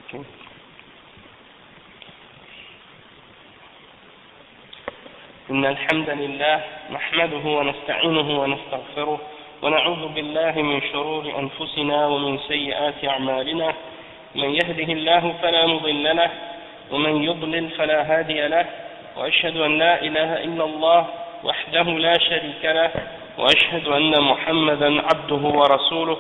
Okay. إن الحمد لله نحمده ونستعينه ونستغفره ونعوذ بالله من شرور أنفسنا ومن سيئات أعمالنا من يهده الله فلا مضل له ومن يضلل فلا هادي له وأشهد أن لا إله إلا الله وحده لا شريك له وأشهد أن محمدا عبده ورسوله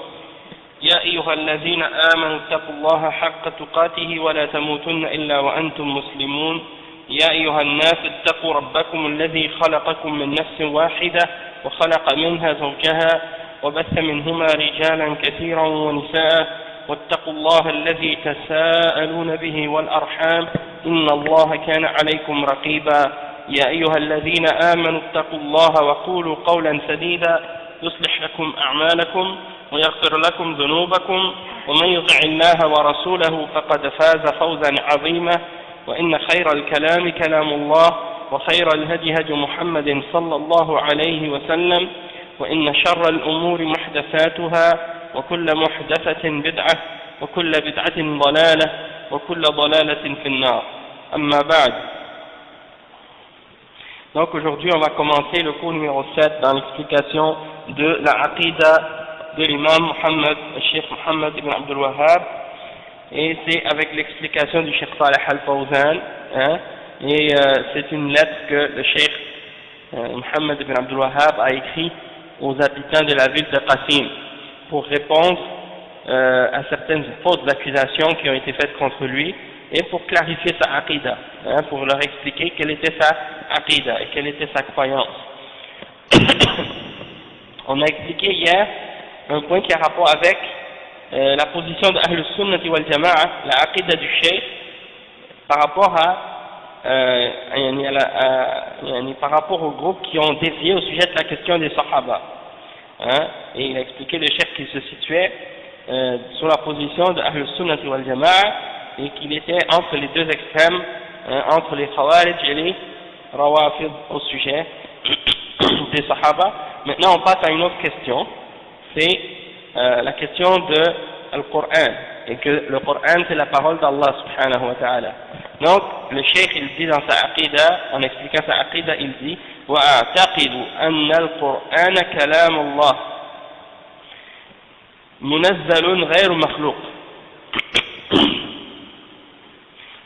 يا أيها الذين آمنوا اتقوا الله حق تقاته ولا تموتن إلا وأنتم مسلمون يا أيها الناس اتقوا ربكم الذي خلقكم من نفس واحدة وخلق منها زوجها وبث منهما رجالا كثيرا ونساء واتقوا الله الذي تساءلون به والأرحام إن الله كان عليكم رقيبا يا أيها الذين آمنوا اتقوا الله وقولوا قولا سديدا يصلح لكم أعمالكم ويغفر لكم ذنوبكم ومن يطع الله ورسوله فقد فاز فوزا عظيما وإن خير الكلام كلام الله وخير الهدي هدي محمد صلى الله عليه وسلم وإن شر الأمور محدثاتها وكل محدثة بدعة وكل بدعة ضلالة وكل ضلالة في النار أما بعد. Donc aujourd'hui on va commencer le cours numéro 7 dans l'explication de la Aqidah de l'imam Muhammad, le Cheikh Muhammad ibn Abdul Wahhab, et c'est avec l'explication du Cheikh Saleh Al-Fawzan, hein, et c'est une lettre que le Cheikh Muhammad ibn Abdul Wahhab a écrit aux habitants de la ville de Qasim pour répondre à certaines fausses accusations qui ont été faites contre lui et pour clarifier sa Aqidah, hein, pour leur expliquer quelle était sa Aqidah et quelle était sa croyance. On a expliqué hier un point qui a rapport avec la position de Ahl Sunnah wal Jama'a, la Aqidah du Cheikh, par rapport par rapport aux groupes qui ont dévié au sujet de la question des Sahaba. Hein, et il a expliqué le Cheikh qui se situait sur la position de Ahl Sunnah wal Jama'a et qu'il était entre les deux extrêmes, hein, entre les Khawarij et les Rawafid au sujet des Sahaba. Maintenant on passe à une autre question, c'est la question de Al-Qur'an, et que le Qur'an c'est la parole d'Allah subhanahu wa ta'ala. Donc le Cheikh il dit dans sa Aqidah, en expliquant sa Aqidah, il dit وأعتقد أن القرآن كلام الله منزل غير مخلوق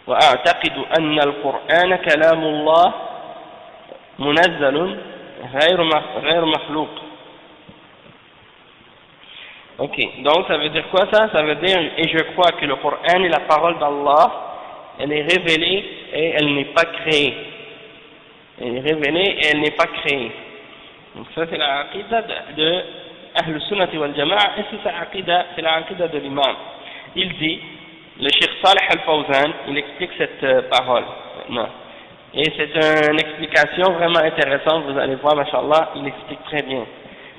وأعتقد أن القرآن كلام الله منزل غير مخلوق. Ok, donc ça veut dire quoi ça? Ça veut dire, et je crois que le Coran est la parole d'Allah, elle est révélée et elle n'est pas créée. Elle est révélée et elle n'est pas créée. Donc ça c'est la aqidah de Ahl Sunnah wal Jama'a, et c'est la aqidah de l'imam. Il dit, le Cheikh Saleh Al-Fawzan, il explique cette parole maintenant. Et c'est une explication vraiment intéressante, vous allez voir, mashallah, il explique très bien.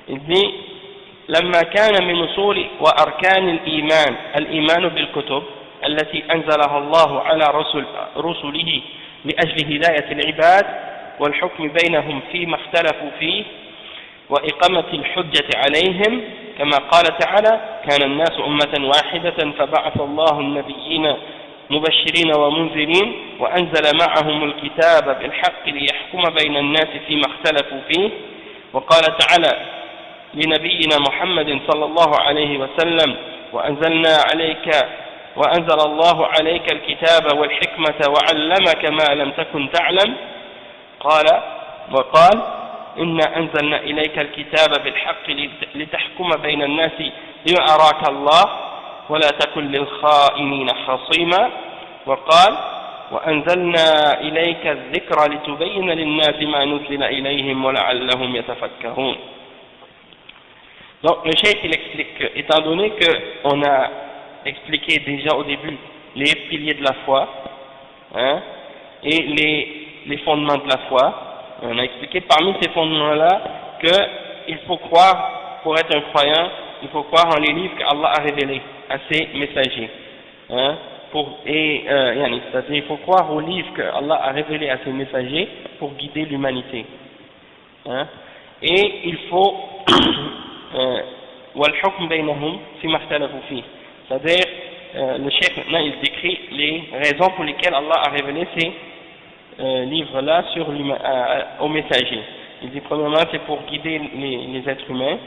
Il dit, لما كان من أصول وأركان الإيمان بالكتب التي أنزلها الله على رسله لأجل هداية العباد والحكم بينهم فيما اختلفوا فيه وإقامة الحجة عليهم كما قال تعالى كان الناس أمة واحدة فبعث الله النبيين مبشرين ومنذرين وأنزل معهم الكتاب بالحق ليحكم بين الناس فيما اختلفوا فيه وقال تعالى لنبينا محمد صلى الله عليه وسلم وأنزل الله عليك الكتاب والحكمة وعلمك ما لم تكن تعلم وقال إنا أنزلنا إليك الكتاب بالحق لتحكم بين الناس بما أراك الله ولا تكن للخائنين خصيما وقال وأنزلنا إليك الذكر لتبين للناس ما نزل إليهم ولعلهم يتفكرون. Donc le cheikh il explique que, étant donné qu'on a expliqué déjà au début les piliers de la foi, hein, et les fondements de la foi, on a expliqué parmi ces fondements-là qu'il faut croire, pour être un croyant, il faut croire en les livres qu'Allah a révélés à ses messagers. Hein, c'est-à-dire il faut croire aux livres qu'Allah a révélés à ses messagers pour guider l'humanité. Hein, et il faut c'est-à-dire le cheikh maintenant il décrit les raisons pour lesquelles Allah a révélé ces livres-là aux messagers. Il dit premièrement c'est pour guider les êtres humains,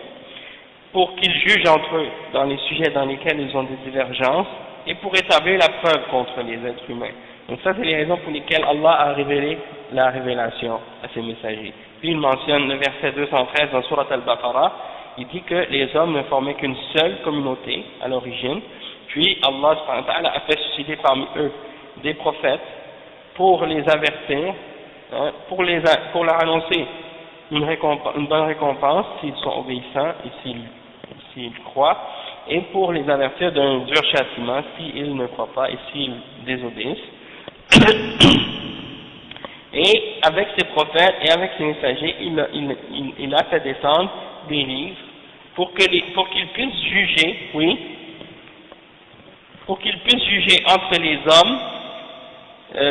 pour qu'ils jugent entre eux dans les sujets dans lesquels ils ont des divergences, et pour établir la preuve contre les êtres humains. Donc ça c'est les raisons pour lesquelles Allah a révélé la révélation à ses messagers. Puis il mentionne le verset 213 dans Surat Al-Baqarah, il dit que les hommes ne formaient qu'une seule communauté à l'origine, puis Allah subhanahu wa ta'ala a fait susciter parmi eux des prophètes pour les avertir, hein, pour leur annoncer une bonne récompense s'ils sont obéissants et s'ils croient, et pour les avertir d'un dur châtiment s'ils ne croient pas et s'ils désobéissent. Et avec ses prophètes et avec ses messagers, il a fait descendre des livres pour qu'ils puissent juger, oui, pour qu'ils puissent juger entre les hommes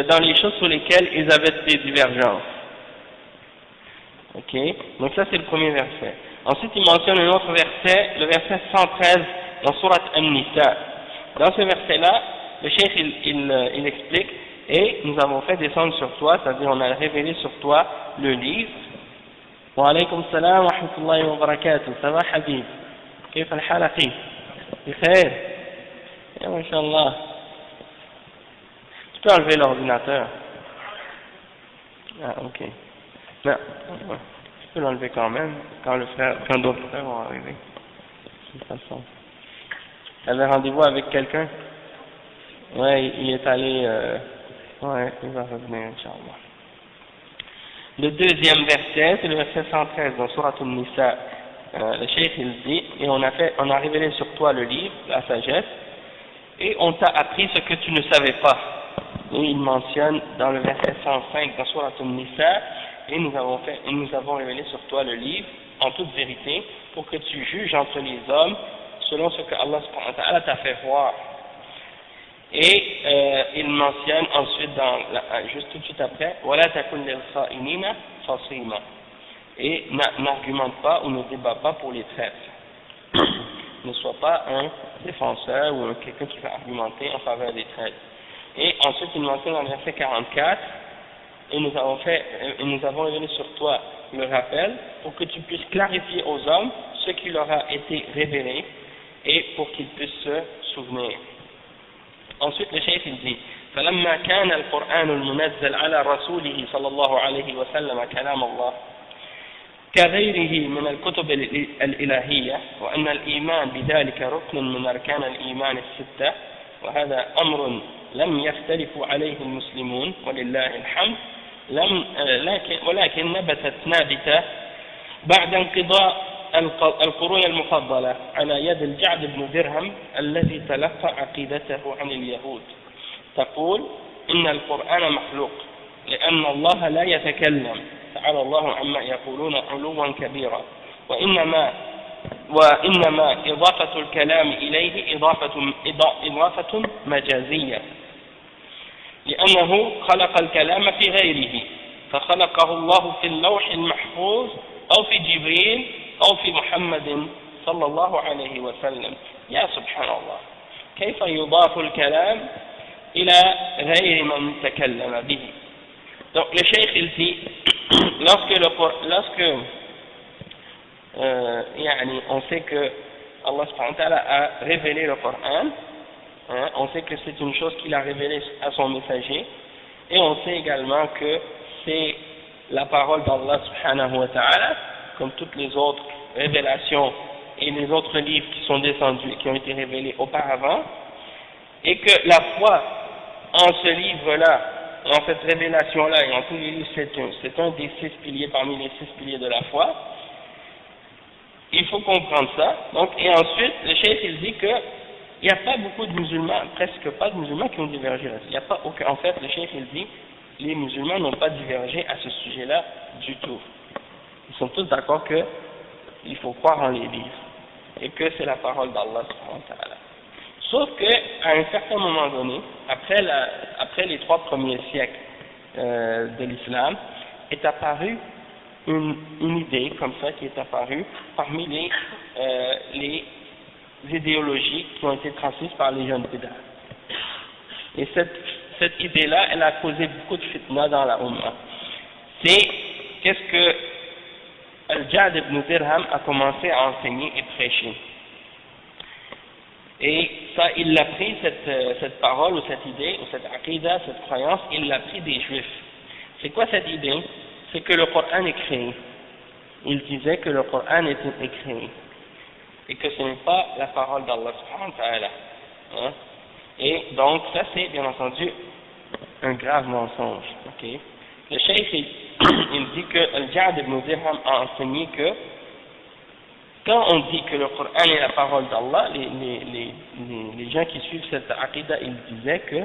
dans les choses sur lesquelles ils avaient des divergences. Ok, donc ça c'est le premier verset. Ensuite il mentionne un autre verset, le verset 113 dans Surat An-Nisa. Dans ce verset-là, le cheikh il explique, et nous avons fait descendre sur toi, c'est-à-dire on a révélé sur toi le livre. Wa alaykum salam wa rahmatullahi wa barakatuh. Ça va Habib? كيف الحال أخي؟ بخير؟ يا ما شاء الله. Tu peux enlever l'ordinateur? Ah ok. Non, tu peux l'enlever quand même, quand d'autres frères vont arriver. De toute façon. Tu avais rendez-vous avec quelqu'un? Ouais, il est allé, ouais, il va revenir, Inch'Allah. Le deuxième verset, c'est le verset 113 dans Surat An-Nisa. Le cheikh il dit, et on a révélé sur toi le livre, la sagesse, et on t'a appris ce que tu ne savais pas. Et il mentionne dans le verset 105 dans Surat An-Nisa, et nous avons révélé sur toi le livre en toute vérité pour que tu juges entre les hommes selon ce que Allah subhanahu wa ta'ala t'a fait voir. Et il mentionne ensuite juste tout de suite après وَلَا تَكُنْ لِلْخَائِنِينَ خَصِيمًا, et n'argumente pas ou ne débat pas pour les traîtres. Ne sois pas un défenseur ou quelqu'un qui va argumenter en faveur des traîtres. Et ensuite il mentionne dans le verset 44, et nous avons révélé sur toi le rappel pour que tu puisses clarifier aux hommes ce qui leur a été révélé et pour qu'ils puissent se souvenir. Ensuite le cheikh il dit فلما كان القرآن المنزل على رسوله صلى الله عليه وسلم كلام الله كغيره من الكتب الإلهية وأن الإيمان بذلك ركن من أركان الإيمان الستة وهذا أمر لم يختلف عليه المسلمون ولله الحمد ولكن نبتت نابتة بعد انقضاء القرون المفضلة على يد الجعد بن درهم الذي تلقى عقيدته عن اليهود تقول إن القرآن مخلوق لأن الله لا يتكلم تعالى الله عما يقولون علوا كبيرا وإنما إضافة الكلام إليه إضافة مجازية لأنه خلق الكلام في غيره فخلقه الله في اللوح المحفوظ أو في جبريل أو في محمد صلى الله عليه وسلم. يا سبحان الله كيف يضاف الكلام إلى غير من تكلم به. Donc le cheikh il dit lorsque on sait que Allah subhanahu wa ta'ala a révélé le Coran, hein, on sait que c'est une chose qu'il a révélée à son messager, et on sait également que c'est la parole d'Allah subhanahu wa ta'ala, comme toutes les autres révélations et les autres livres qui sont descendus et qui ont été révélés auparavant, et que la foi en ce livre-là, en cette révélation-là et en tous les livres, c'est un des 6 piliers parmi les 6 piliers de la foi. Il faut comprendre ça. Donc, et ensuite, le cheikh il dit que il n'y a pas beaucoup de musulmans, presque pas de musulmans qui ont divergé. Il n'y a pas aucun. En fait, le cheikh il dit les musulmans n'ont pas divergé à ce sujet-là du tout. Ils sont tous d'accord que il faut croire en les livres et que c'est la parole d'Allah subhanahu wa ta'ala. Sauf qu'à un certain moment donné, après les 3 premiers siècles de l'islam, est apparue une idée comme ça qui est apparue parmi les idéologies qui ont été transmises par les jeunes bid'ah. Et cette idée-là, elle a causé beaucoup de fitna dans la Ummah. C'est qu'est-ce que Al-Ja'd ibn Dirham a commencé à enseigner et prêcher. Et ça, il l'a pris, cette parole ou cette idée, ou cette aqidah, cette croyance, il l'a pris des Juifs. C'est quoi cette idée? C'est que le Coran est créé. Il disait que le Coran est créé. Et que ce n'est pas la parole d'Allah subhanahu wa ta'ala. Hein? Et donc, ça c'est bien entendu un grave mensonge. Okay? Le cheikh, il dit que Al-Ja'd ibn Dirham a enseigné que quand on dit que le Coran est la parole d'Allah, les gens qui suivent cette aqidah, ils disaient que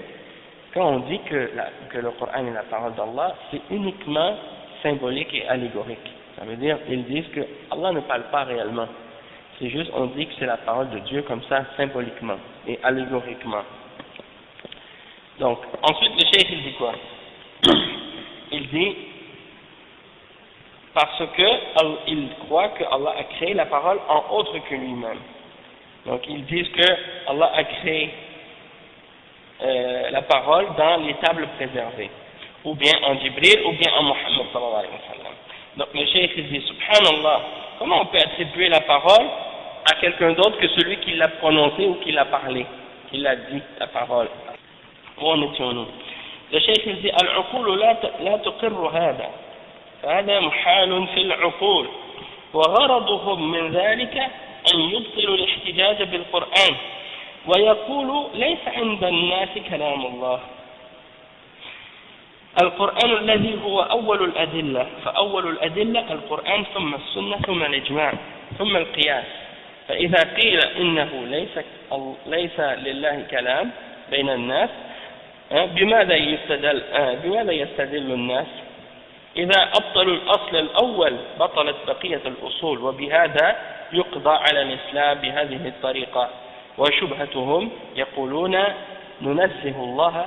quand on dit que le Coran est la parole d'Allah, c'est uniquement symbolique et allégorique. Ça veut dire, ils disent que Allah ne parle pas réellement. C'est juste, on dit que c'est la parole de Dieu comme ça, symboliquement et allégoriquement. Donc, ensuite, le cheikh, il dit quoi? Il dit, parce que il croit que Allah a créé la parole en autre que lui-même. Donc, ils disent que Allah a créé la parole dans les tables préservées, ou bien en Jibril, ou bien en Muhammad sallallahu alayhi wa sallam. Donc, le cheikh, il dit, subhanallah, comment on peut attribuer la parole à quelqu'un d'autre que celui qui l'a prononcé ou qui l'a parlé, qui l'a dit, la parole? Où en étions-nous? Le cheikh, il dit, al-uqul la tuqirru hada. فهذا محال في العقول وغرضهم من ذلك أن يبطلوا الاحتجاج بالقرآن ويقولوا ليس عند الناس كلام الله. القرآن الذي هو أول الأدلة، فأول الأدلة القرآن ثم السنة ثم الإجماع ثم القياس. فإذا قيل إنه ليس لله كلام بين الناس بماذا يستدل الناس؟ إذا أبطلوا الأصل الأول بطلت بقية الأصول، وبهذا يقضى على الإسلام بهذه الطريقة. وشبهتهم يقولون ننزه الله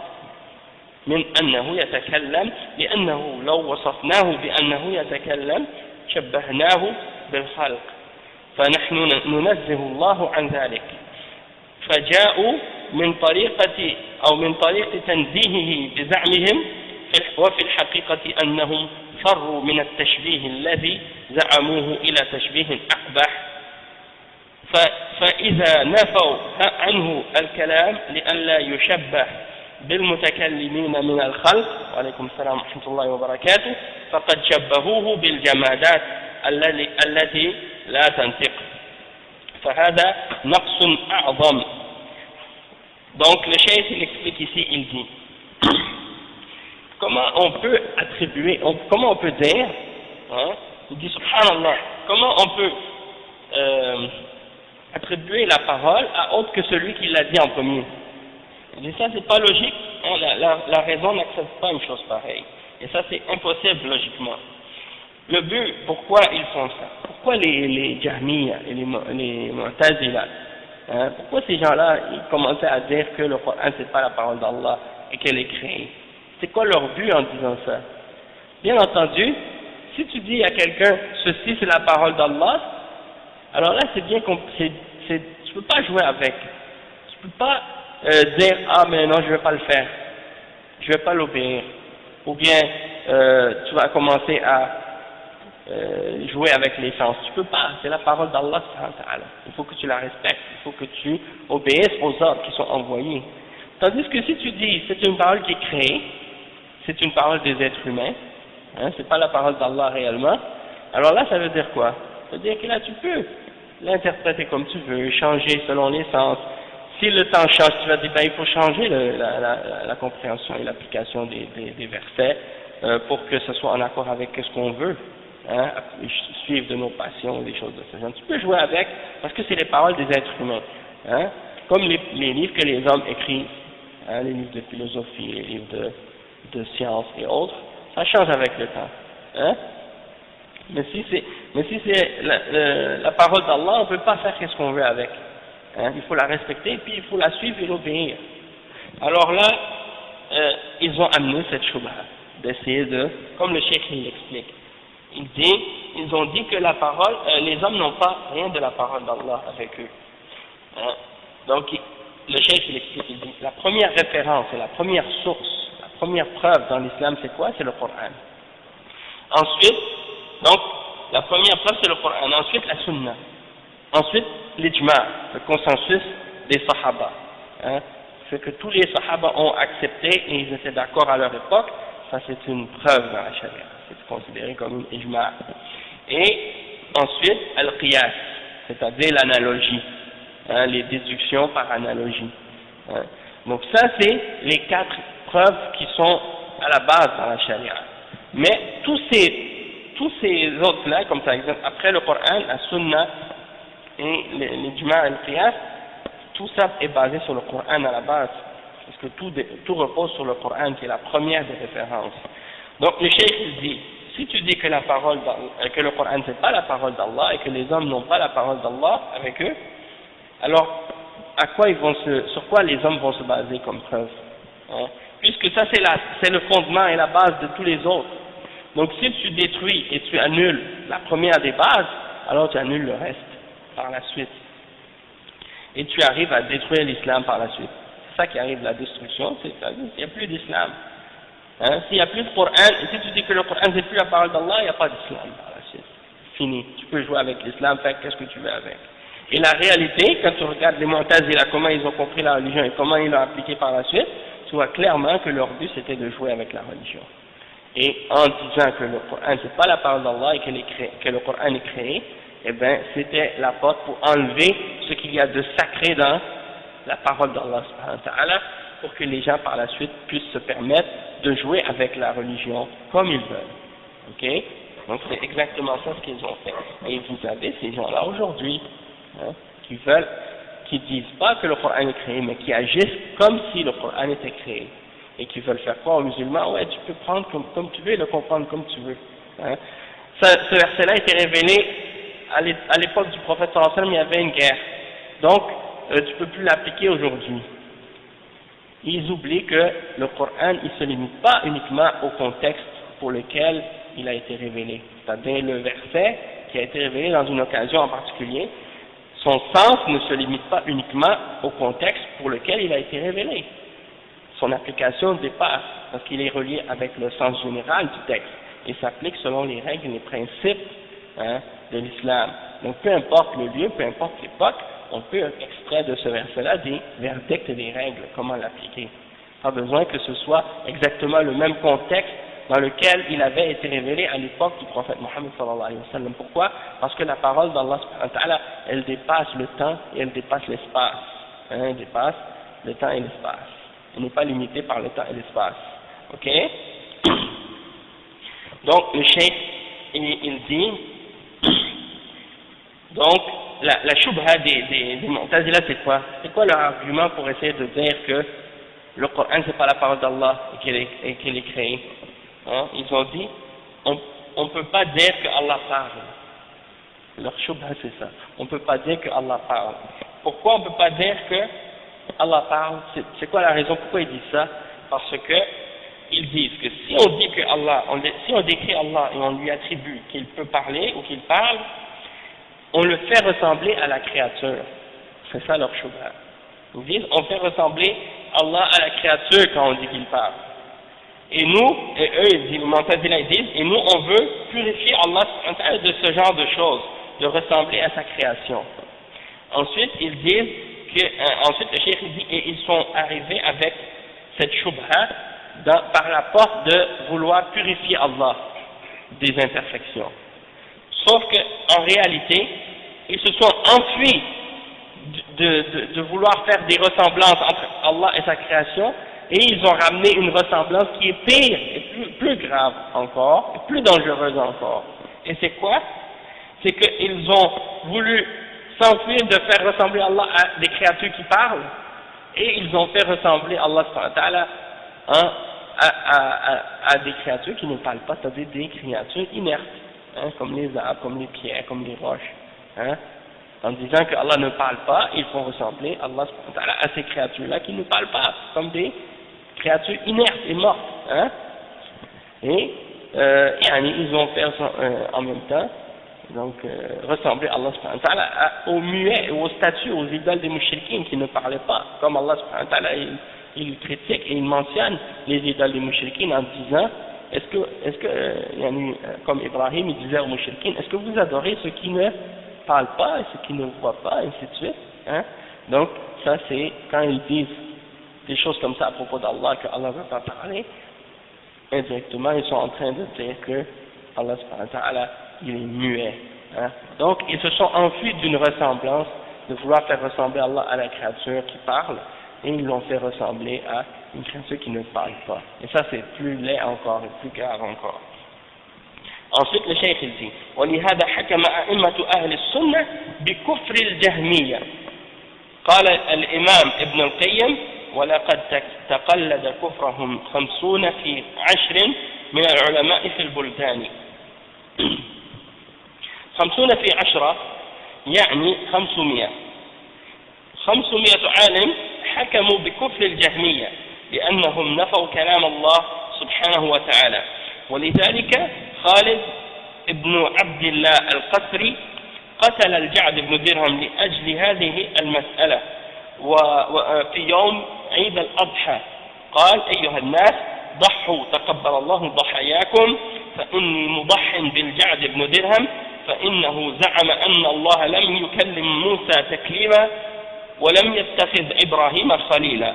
من أنه يتكلم، لأنه لو وصفناه بأنه يتكلم شبهناه بالخلق، فنحن ننزه الله عن ذلك. فجاءوا من طريق تنزيهه بزعمهم، وفي الحقيقة أنهم فروا من التشبيه الذي زعموه إلى تشبيه أقبح. فإذا نفوا عنه الكلام لئلا يشبه بالمتكلمين من الخلق، وعليكم السلام ورحمة الله وبركاته، فقد شبهوه بالجمادات التي لا تنطق، فهذا نقص أعظم. Donc le cheikh il explique ici, il dit comment on peut attribuer, comment on peut dire, hein, il dit subhanallah, comment on peut attribuer la parole à autre que celui qui l'a dit en premier. Il dit ça c'est pas logique, hein, la raison n'accepte pas une chose pareille, et ça c'est impossible logiquement. Le but, pourquoi ils font ça? Pourquoi les Jahmiya et les Mu'tazila, hein, pourquoi ces gens-là ils commençaient à dire que le Coran c'est pas la parole d'Allah et qu'elle est créée? C'est quoi leur but en disant ça? Bien entendu, si tu dis à quelqu'un ceci c'est la parole d'Allah, alors là c'est bien tu peux pas jouer avec, tu peux pas dire ah mais non je vais pas le faire, je vais pas l'obéir, ou bien tu vas commencer à jouer avec les sens. Tu peux pas, c'est la parole d'Allah. Il faut que tu la respectes, il faut que tu obéisses aux ordres qui sont envoyés. Tandis que si tu dis c'est une parole qui est créée, c'est une parole des êtres humains, hein, c'est pas la parole d'Allah réellement, alors là ça veut dire quoi? Ça veut dire que là tu peux l'interpréter comme tu veux, changer selon les sens. Si le temps change, tu vas dire ben, il faut changer la compréhension et l'application des versets pour que ce soit en accord avec ce qu'on veut. Hein, suivre de nos passions, des choses de ce genre. Tu peux jouer avec, parce que c'est les paroles des êtres humains, hein, comme les livres que les hommes écrivent, hein, les livres de philosophie, les livres de sciences et autres, ça change avec le temps. Hein. Mais si c'est la parole d'Allah, on ne peut pas faire ce qu'on veut avec. Hein, il faut la respecter, puis il faut la suivre et l'obéir. Alors là, ils ont amené cette shubha, d'essayer de, comme le cheikh l'explique. Ils ont dit que la parole, les hommes n'ont pas rien de la parole d'Allah avec eux. Hein? Donc, le cheikh il explique, il dit, la première référence et la première source, la première preuve dans l'islam c'est quoi? C'est le Coran. Ensuite, donc, la première preuve c'est le Coran, ensuite la sunna, ensuite l'ijma, le consensus des sahaba, hein, ce que tous les sahaba ont accepté et ils étaient d'accord à leur époque, ça c'est une preuve dans la charia, c'est considéré comme une ijma. Et ensuite, al-qiyas, c'est-à-dire l'analogie, hein, les déductions par analogie. Hein. Donc ça c'est les 4 preuves qui sont à la base dans la charia. Mais tous ces autres-là, comme par exemple après le Coran, la sunna et l'ijma et le qiyas, tout ça est basé sur le Coran à la base, parce que tout repose sur le Coran qui est la première des références. Donc le cheikh dit, si tu dis que que le Coran c'est pas la parole d'Allah et que les hommes n'ont pas la parole d'Allah avec eux, alors sur quoi les hommes vont se baser comme preuve, hein? Puisque ça c'est le fondement et la base de tous les autres. Donc si tu détruis et tu annules la première des bases, alors tu annules le reste par la suite. Et tu arrives à détruire l'islam par la suite. C'est ça qui arrive, la destruction, c'est-à-dire qu'il n'y a plus d'islam. Hein? S'il n'y a plus de Coran, et si tu dis que le Coran c'est plus la parole d'Allah, il n'y a pas d'islam par la suite. Fini. Tu peux jouer avec l'islam, faire qu'est-ce que tu veux avec. Et la réalité, quand tu regardes les Mu'tazila, comment ils ont compris la religion et comment ils l'ont appliquée par la suite, tu vois clairement que leur but c'était de jouer avec la religion. Et en disant que le Coran c'est pas la parole d'Allah et que le Coran est créé, eh bien c'était la porte pour enlever ce qu'il y a de sacré dans la parole d'Allah subhanahu wa ta'ala, pour que les gens par la suite puissent se permettre de jouer avec la religion comme ils veulent. Ok? Donc c'est exactement ça ce qu'ils ont fait. Et vous avez ces gens-là aujourd'hui, hein, qui disent pas que le Coran est créé, mais qui agissent comme si le Coran était créé. Et qui veulent faire croire aux musulmans, ouais, tu peux prendre comme tu veux et le comprendre comme tu veux. Hein. Ce verset-là a été révélé à l'époque du prophète sallallahu alayhi wa sallam, il y avait une guerre. Donc, tu peux plus l'appliquer aujourd'hui. Ils oublient que le Coran, il se limite pas uniquement au contexte pour lequel il a été révélé. C'est-à-dire le verset qui a été révélé dans une occasion en particulier, son sens ne se limite pas uniquement au contexte pour lequel il a été révélé. Son application dépasse, parce qu'il est relié avec le sens général du texte, et s'applique selon les règles et les principes, hein, de l'islam. Donc peu importe le lieu, peu importe l'époque, on peut extraire de ce verset-là des verdicts et des règles, comment l'appliquer. Pas besoin que ce soit exactement le même contexte dans lequel il avait été révélé à l'époque du prophète Mohammed sallallahu alayhi wa sallam. Pourquoi? Parce que la parole d'Allah subhanahu wa ta'ala, elle dépasse le temps et elle dépasse l'espace. Hein, elle dépasse le temps et l'espace. Elle n'est pas limitée par le temps et l'espace. Ok? Donc, le cheikh, il dit, donc, la shubha des Mu'tazila, c'est quoi? C'est quoi leur argument pour essayer de dire que le Coran, c'est pas la parole d'Allah et qu'il est créé? Hein? Ils ont dit, on ne peut pas dire que Allah parle. Leur shubha, c'est ça. On ne peut pas dire que Allah parle. Pourquoi on ne peut pas dire que Allah parle? C'est quoi la raison pourquoi ils disent ça? Parce que ils disent que si on dit que si on décrit Allah et on lui attribue qu'il peut parler ou qu'il parle, on le fait ressembler à la créature. C'est ça leur shubha. Ils disent, on fait ressembler Allah à la créature quand on dit qu'il parle. Et nous, et eux, ils disent, les Mu'tazila, ils disent, et nous, on veut purifier Allah de ce genre de choses, de ressembler à sa création. Ensuite, ils disent ensuite le cheikh dit, et ils sont arrivés avec cette shubha par la porte de vouloir purifier Allah des imperfections. Sauf qu'en réalité, ils se sont enfuis de vouloir faire des ressemblances entre Allah et sa création, et ils ont ramené une ressemblance qui est pire et plus grave encore, et plus dangereuse encore. Et c'est quoi? C'est qu'ils ont voulu s'enfuir de faire ressembler Allah à des créatures qui parlent, et ils ont fait ressembler Allah à des créatures qui ne parlent pas, c'est-à-dire des créatures inertes, hein, comme les arbres, comme les pierres, comme les roches. Hein. En disant que Allah ne parle pas, ils font ressembler Allah à ces créatures-là qui ne parlent pas, comme des créatures inertes et mortes. Hein. Et ils ont fait en même temps Donc, ressembler à Allah subhanahu wa ta'ala, aux muets, aux statues, aux idoles des mouchriquins qui ne parlaient pas. Comme Allah subhanahu wa ta'ala, il critique et il mentionne les idoles des mouchriquins en disant, comme Ibrahim, il disait aux mouchriquins, est-ce que vous adorez ceux qui ne parlent pas et ceux qui ne voient pas, et ainsi de suite, hein? Donc, ça c'est, quand ils disent des choses comme ça à propos d'Allah, que Allah ne veut pas parler, indirectement, ils sont en train de dire que Allah subhanahu wa ta'ala, il est muet. Hein? Donc, ils se sont enfuis d'une ressemblance, de vouloir faire ressembler Allah à la créature qui parle, et ils l'ont fait ressembler à une créature qui ne parle pas. Et ça, c'est plus laid encore, et plus grave encore. Ensuite, le cheikh il dit, وَلِهَذَا حَكَمَ أَئِمَّةُ أَهْلِ السُّنَّةِ بِكُفْرِ الْجَهْمِيَّةِ. قال الإمام ابن القيم ولقد تقلد كفرهم 50 في 10 من العلماء في البلدان. 50 في 10 يعني 500 عالم حكموا بكفر الجهمية لأنهم نفوا كلام الله سبحانه وتعالى. ولذلك خالد ابن عبد الله القسري قتل الجعد بن درهم لأجل هذه المسألة وفي يوم عيد الأضحى قال أيها الناس ضحوا تقبل الله ضحاياكم فإني مضح بالجعد بن درهم فإنه زعم أن الله لم يكلم موسى تكليما ولم يتخذ إبراهيم خليلا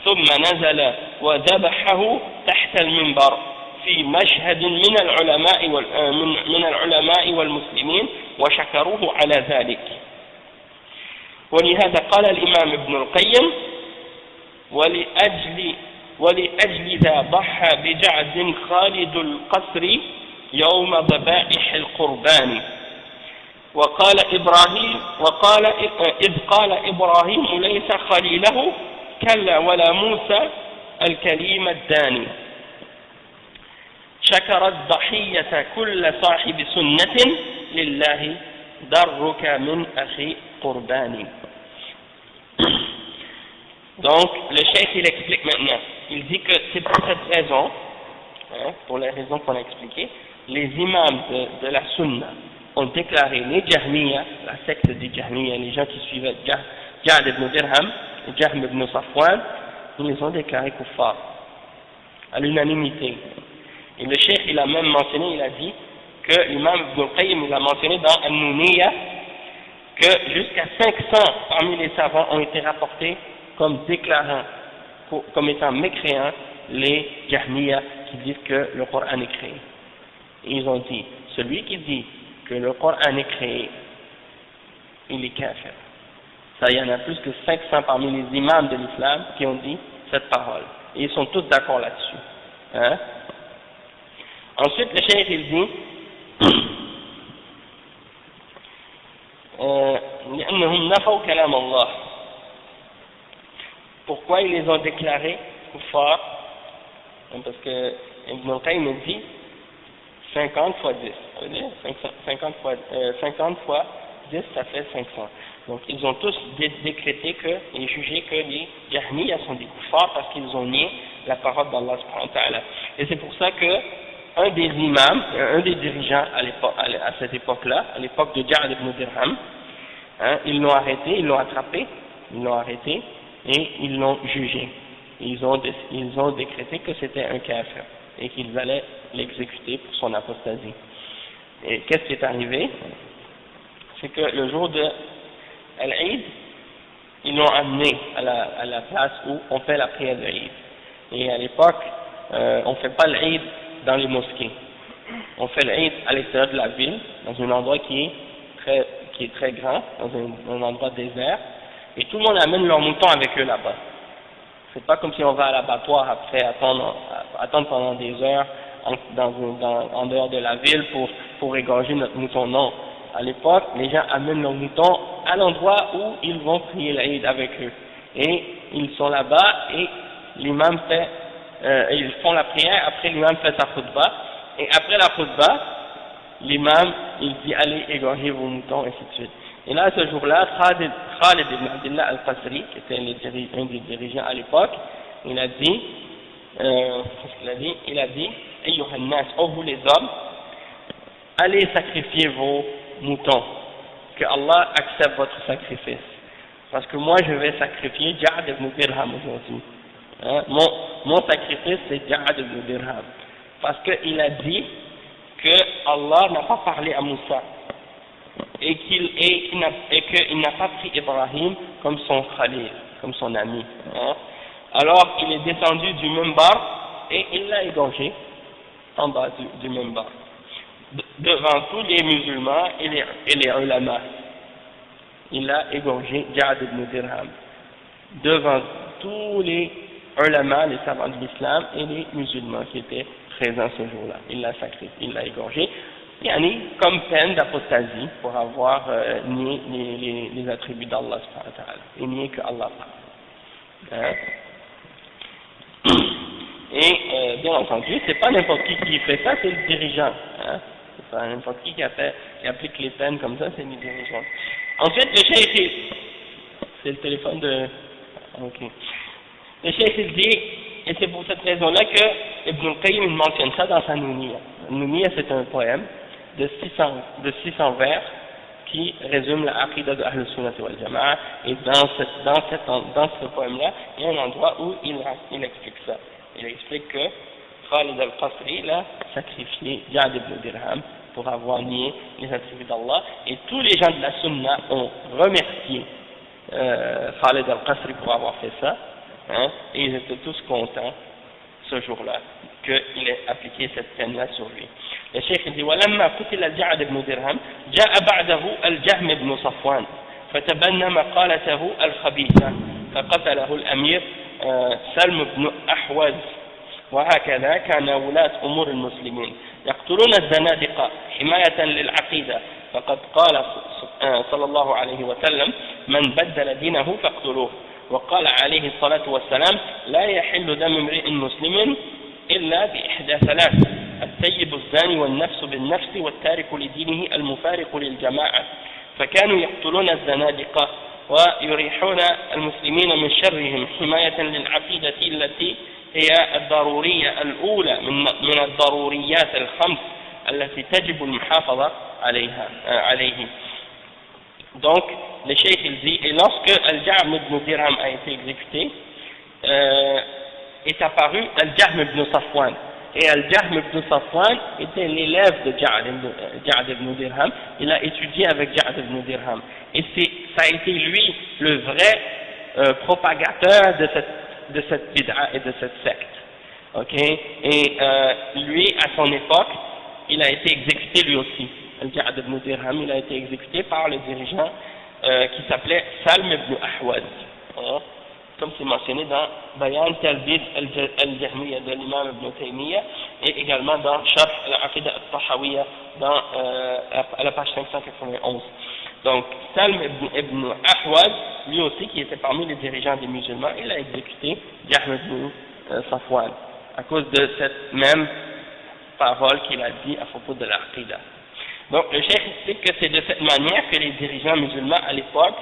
ثم نزل وذبحه تحت المنبر في مشهد من العلماء والمسلمين وشكروه على ذلك. ولهذا قال الإمام ابن القيم ولأجل ذا ضحى بجعد خالد القسري يوم ذبائح القربان. إذ قال إبراهيم ليس خليله كلا ولا موسى الكليم الداني. شكر الضحية كل صاحب سنة لله درك من أخي قرباني. Donc, le cheikh il explique maintenant, il dit que c'est pour cette raison, hein, pour les raisons qu'on a expliquées, les imams de la sunna ont déclaré les Jahmiya, la secte des Jahmiya, les gens qui suivaient Ja'd ibn Dirham et Jahm ibn Safwan, ils les ont déclarés kuffar, à l'unanimité. Et le cheikh il a même mentionné, il a dit que l'imam Ibn al-Qayyim il a mentionné dans Al-Nuniyya que jusqu'à 500 parmi les savants ont été rapportés comme déclarant, comme étant mécréants, les Jahmiya qui disent que le Coran est créé. Et ils ont dit, celui qui dit que le Coran est créé, il est kafir. Ça, il y en a plus que 500 parmi les imams de l'islam qui ont dit cette parole. Et ils sont tous d'accord là-dessus. Hein? Ensuite, le cheikh il dit لأنهم نفوا كلام الله. Pourquoi ils les ont déclarés kuffar? Parce que Ibn al-Qayyim dit 50 fois 10. Ça veut dire 50 fois 10, ça fait 500. Donc ils ont tous décrété et jugé que les Jahmiya sont des kuffars parce qu'ils ont nié la parole d'Allah subhanahu wa ta'ala. Et c'est pour ça que un des imams, un des dirigeants à cette époque-là, à l'époque de Ja'd ibn Dirham, hein, ils l'ont arrêté, ils l'ont attrapé, ils l'ont arrêté et ils l'ont jugé. Ils ont décrété que c'était un kafir et qu'ils allaient l'exécuter pour son apostasie. Et qu'est-ce qui est arrivé? C'est que le jour de Al-Eid, ils l'ont amené à la place où on fait la prière de l'Eid. Et à l'époque, on ne fait pas l'Eid dans les mosquées. On fait l'Eid à l'extérieur de la ville, dans un endroit qui est très grand, dans un endroit désert, et tout le monde amène leurs moutons avec eux là-bas. C'est pas comme si on va à l'abattoir après attendre pendant des heures en dehors de la ville pour égorger notre mouton. Non. À l'époque, les gens amènent leurs moutons à l'endroit où ils vont prier l'Eid avec eux. Et ils sont là-bas et l'imam ils font la prière, après l'imam fait sa khutbah, et après la khutbah, l'imam il dit allez égorger vos moutons, et ainsi de suite. Et là, ce jour-là, Khalid ibn Abdullah al-Qasri, qui était un des dirigeants à l'époque, il a dit, qu'est-ce qu'il a dit? Il a dit, Ayyuhan nas, oh vous les hommes, allez sacrifier vos moutons, que Allah accepte votre sacrifice. Parce que moi je vais sacrifier Ja'd ibn Dirham aujourd'hui. Hein? Mon sacrifice c'est Ja'd ibn Dirham. Parce qu'il a dit que Allah n'a pas parlé à Moussa et qu'il n'a pas pris Ibrahim comme son khalil, comme son ami. Hein? Alors il est descendu du minbar et il l'a égorgé en bas du minbar, devant tous les musulmans et les ulama. Il a égorgé Ja'd ibn Dirham devant tous les ulama, les savants de l'islam et les musulmans qui étaient présents ce jour-là. Il l'a sacrifié, il l'a égorgé, comme peine d'apostasie pour avoir nié les attributs d'Allah subhanahu wa ta'ala et nié que Allah parle. Et bien entendu, c'est pas n'importe qui fait ça, c'est le dirigeant. Hein? C'est pas n'importe qui applique les peines comme ça, c'est le dirigeant. Ensuite, le cheikh, c'est le téléphone de... Ok. Le cheikh il dit, et c'est pour cette raison-là que Ibn al-Qayyim mentionne ça dans sa Nouniya. Nouniya, c'est un poème de 600 vers qui résume la aqidah de Ahl Sunnah wal Jama'a, et dans ce poème-là, il y a un endroit où il explique ça. Il explique que Khalid al-Qasri l'a sacrifié Ja'd ibn Dirham pour avoir nié les attributs d'Allah, et tous les gens de la Sunna ont remercié Khalid al-Qasri pour avoir fait ça, hein, et ils étaient tous contents ce jour-là qu'il ait appliqué cette peine-là sur lui. Le cheikh dit ولما قتل جعد بن درهم جاء بعده الجهم بن صفوان فتبنى مقالته الخبيثة فقتله الأمير سلم بن أحوز. وهكذا كان ولاة أمور المسلمين يقتلون الزنادقة حماية للعقيدة، فقد قال صلى الله عليه وسلم من بدل دينه فاقتلوه، وقال عليه الصلاة والسلام لا يحل دم امرئ مسلم إلا بإحدى ثلاث: السيب الزاني والنفس بالنفس والتارك لدينه المفارق للجماعة. فكانوا يقتلون الزنادقة ويريحون المسلمين من شرهم حماية للعقيدة التي هي الضرورية الأولى من الضروريات الخمس التي تجب المحافظة عليه. Donc, le cheikh il dit, et lorsque Al-Jahm ibn Dirham a été exécuté, est apparu Al-Jahm ibn Safwan. Et Al-Jahm ibn Safwan était l'élève de Ja'd ibn Dirham. Il a étudié avec Ja'd ibn Dirham. Et ça a été lui le vrai propagateur de cette bid'a et de cette secte. Ok? Et lui, à son époque, il a été exécuté lui aussi. Al-Ja'd ibn Dirham, il a été exécuté par le dirigeant qui s'appelait Salm ibn Ahwaz. Hein? Comme c'est mentionné dans Bayan Talbid al-Jahmiyya de l'imam Ibn Taymiyyah, et également dans Sharh al-Aqidah al-Tahawiyya à la page 591. Donc Salm ibn Ahwaz, lui aussi qui était parmi les dirigeants des musulmans, il a exécuté Jahm ibn Safwan à cause de cette même parole qu'il a dit à propos de l'Aqidah. Donc le cheikh explique que c'est de cette manière que les dirigeants musulmans à l'époque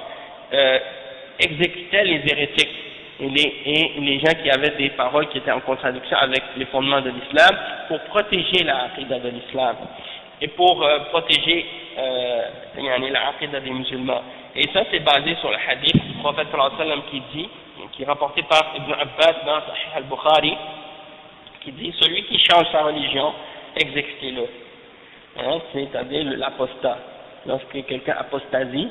exécutaient les hérétiques et les gens qui avaient des paroles qui étaient en contradiction avec les fondements de l'islam, pour protéger la aqidah de l'islam et pour protéger la aqidah des musulmans. Et ça c'est basé sur le hadith du prophète sallallahu alayhi wa sallam qui est rapporté par Ibn Abbas dans Sahih al-Bukhari, qui dit: celui qui change sa religion, exécutez-le. Hein, c'est-à-dire l'apostat. Lorsque quelqu'un apostasie,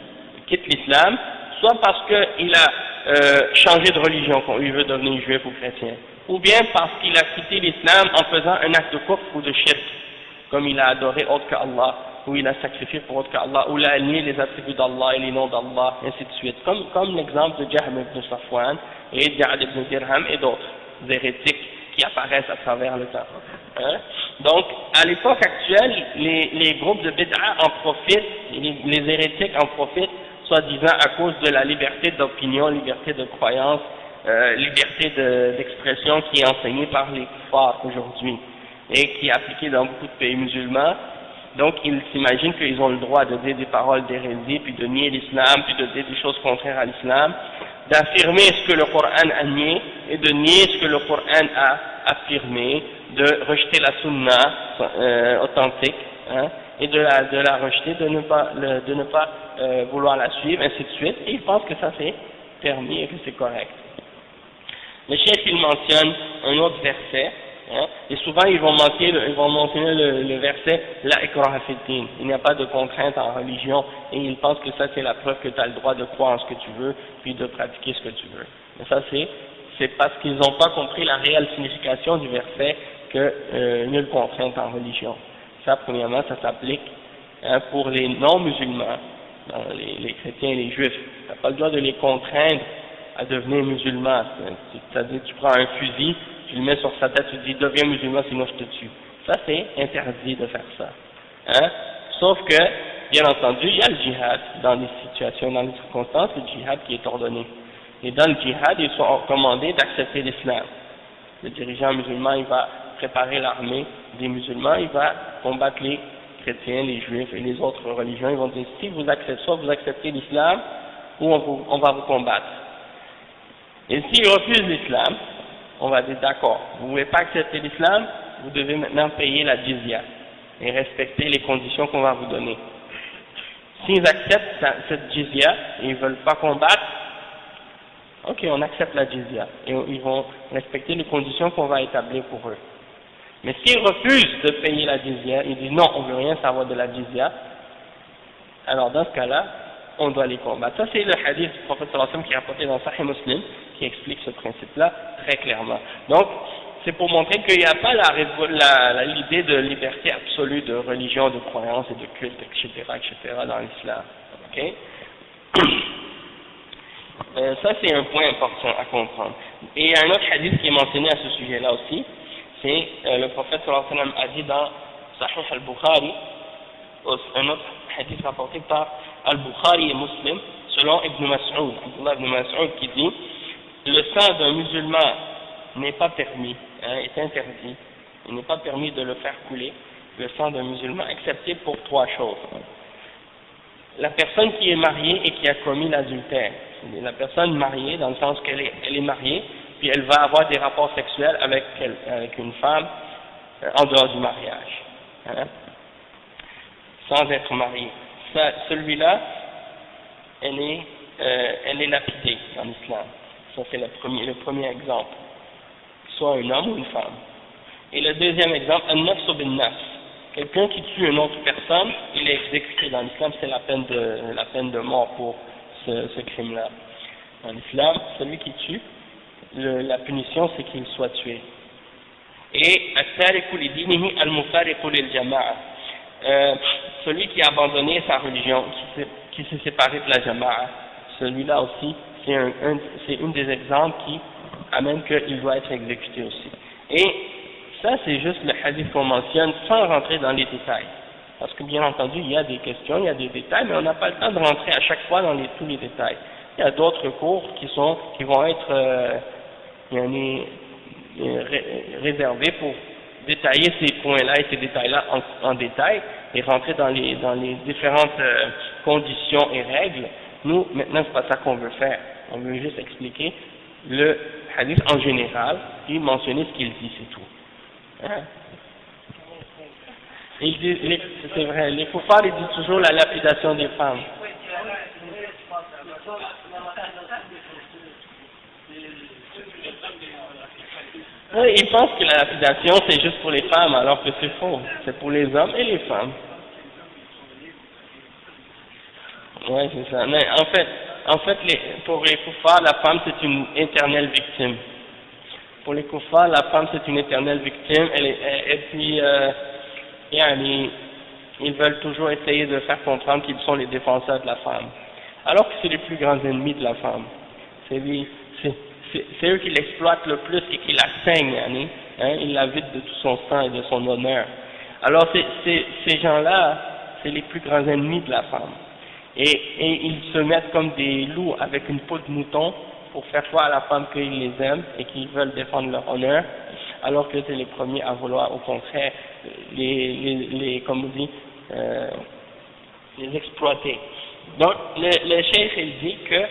quitte l'islam, soit parce qu'il a changé de religion, qu'il veut devenir juif ou chrétien, ou bien parce qu'il a quitté l'islam en faisant un acte de kufr ou de shirk, comme il a adoré autre qu'Allah, ou il a sacrifié pour autre qu'Allah, ou il a nié les attributs d'Allah et les noms d'Allah, ainsi de suite, comme l'exemple de Jahm ibn Safwan et Ja'd ibn Dirham et d'autres hérétiques qui apparaissent à travers le temps. Hein? Donc, à l'époque actuelle, les groupes de bid'a en profitent, les hérétiques en profitent, soi-disant à cause de la liberté d'opinion, liberté de croyance, liberté d'expression qui est enseignée par les kuffars aujourd'hui et qui est appliquée dans beaucoup de pays musulmans. Donc ils s'imaginent qu'ils ont le droit de dire des paroles d'hérésie, puis de nier l'islam, puis de dire des choses contraires à l'islam, d'affirmer ce que le Coran a nié et de nier ce que le Coran a affirmé, de rejeter la sunna authentique hein, et de la rejeter, de ne pas vouloir la suivre, ainsi de suite, et ils pensent que ça c'est permis et que c'est correct. Le cheikh il mentionne un autre verset, hein, et souvent ils vont mentionner le verset la ikraha fi din, il n'y a pas de contrainte en religion, et ils pensent que ça c'est la preuve que tu as le droit de croire en ce que tu veux, puis de pratiquer ce que tu veux. Mais ça c'est parce qu'ils n'ont pas compris la réelle signification du verset que nulle contrainte en religion. Ça premièrement ça s'applique, hein, pour les non-musulmans, les chrétiens et les juifs. Tu n'as pas le droit de les contraindre à devenir musulman. C'est-à-dire tu prends un fusil, tu le mets sur sa tête, tu dis deviens musulman sinon je te tue. Ça c'est interdit de faire ça. Hein? Sauf que, bien entendu, il y a le djihad dans des situations, dans des circonstances, le djihad qui est ordonné. Et dans le djihad, ils sont commandés d'accepter l'islam. Le dirigeant musulman, il va préparer l'armée des musulmans, il va combattre les chrétiens, les juifs et les autres religions. Ils vont dire si vous acceptez, soit vous acceptez l'islam, ou on va vous combattre. Et s'ils refusent l'islam, on va dire d'accord, vous ne voulez pas accepter l'islam, vous devez maintenant payer la jizya et respecter les conditions qu'on va vous donner. S'ils acceptent cette jizya et ils ne veulent pas combattre, ok, on accepte la jizya et ils vont respecter les conditions qu'on va établir pour eux. Mais s'ils refusent de payer la jizya, ils disent non, on ne veut rien savoir de la jizya, alors dans ce cas-là, on doit les combattre. Ça c'est le hadith du prophète sallallahu alayhi wa sallam qui est rapporté dans Sahih Muslim, qui explique ce principe-là très clairement. Donc, c'est pour montrer qu'il n'y a pas l'idée de liberté absolue de religion, de croyance et de culte, etc., dans l'islam. Okay? Ça c'est un point important à comprendre. Et il y a un autre hadith qui est mentionné à ce sujet-là aussi, c'est le prophète sallallahu alayhi wa sallam a dit dans Sahih al-Bukhari, un autre hadith rapporté par Al-Bukhari et Muslim, selon Ibn Mas'ud, Abdullah ibn Mas'ud qui dit le sang d'un musulman n'est pas permis, hein, est interdit, il n'est pas permis de le faire couler, le sang d'un musulman, excepté pour trois choses. La personne qui est mariée et qui a commis l'adultère, la personne mariée dans le sens qu'elle est mariée, puis elle va avoir des rapports sexuels avec une femme en dehors du mariage, hein, sans être mariée. Celui-là, elle est lapidée dans l'islam. Ça c'est le premier exemple, soit un homme ou une femme. Et le deuxième exemple, an-nafs bin-nafs. Quelqu'un qui tue une autre personne, il est exécuté dans l'islam, c'est la peine de mort pour ce crime-là. Dans l'islam, celui qui tue, la punition c'est qu'il soit tué. Et at-tariku li dinihi al-mufariqu lil-jama'a. Celui qui a abandonné sa religion, qui s'est séparé de la jama'a, celui-là aussi, c'est une des exemples qui amène qu'il doit être exécuté aussi. Et ça, c'est juste le hadith qu'on mentionne sans rentrer dans les détails. Parce que bien entendu, il y a des questions, il y a des détails, mais on n'a pas le temps de rentrer à chaque fois dans tous les détails. Il y a d'autres cours qui vont être réservés pour détailler ces points-là et ces détails-là en détail et rentrer dans les différentes conditions et règles. Nous, maintenant, c'est pas ça qu'on veut faire. On veut juste expliquer le hadith en général et mentionner ce qu'il dit, c'est tout. Hein? C'est vrai, les kuffars, ils disent toujours la lapidation des femmes. Oui, ils pensent que la lapidation c'est juste pour les femmes, alors que c'est faux. C'est pour les hommes et les femmes. Oui, c'est ça. Mais en fait, pour les kuffars, la femme c'est une éternelle victime. Pour les kuffars, la femme c'est une éternelle victime, et puis ils veulent toujours essayer de faire comprendre qu'ils sont les défenseurs de la femme, alors que c'est les plus grands ennemis de la femme. C'est eux qui l'exploitent le plus et qui la saignent, hein, ils la vident de tout son sang et de son honneur. Alors ces gens-là, c'est les plus grands ennemis de la femme. Et ils se mettent comme des loups avec une peau de mouton pour faire croire à la femme qu'ils les aiment et qu'ils veulent défendre leur honneur, alors que c'est les premiers à vouloir au contraire comme on dit, les exploiter. Donc le cheikh il dit que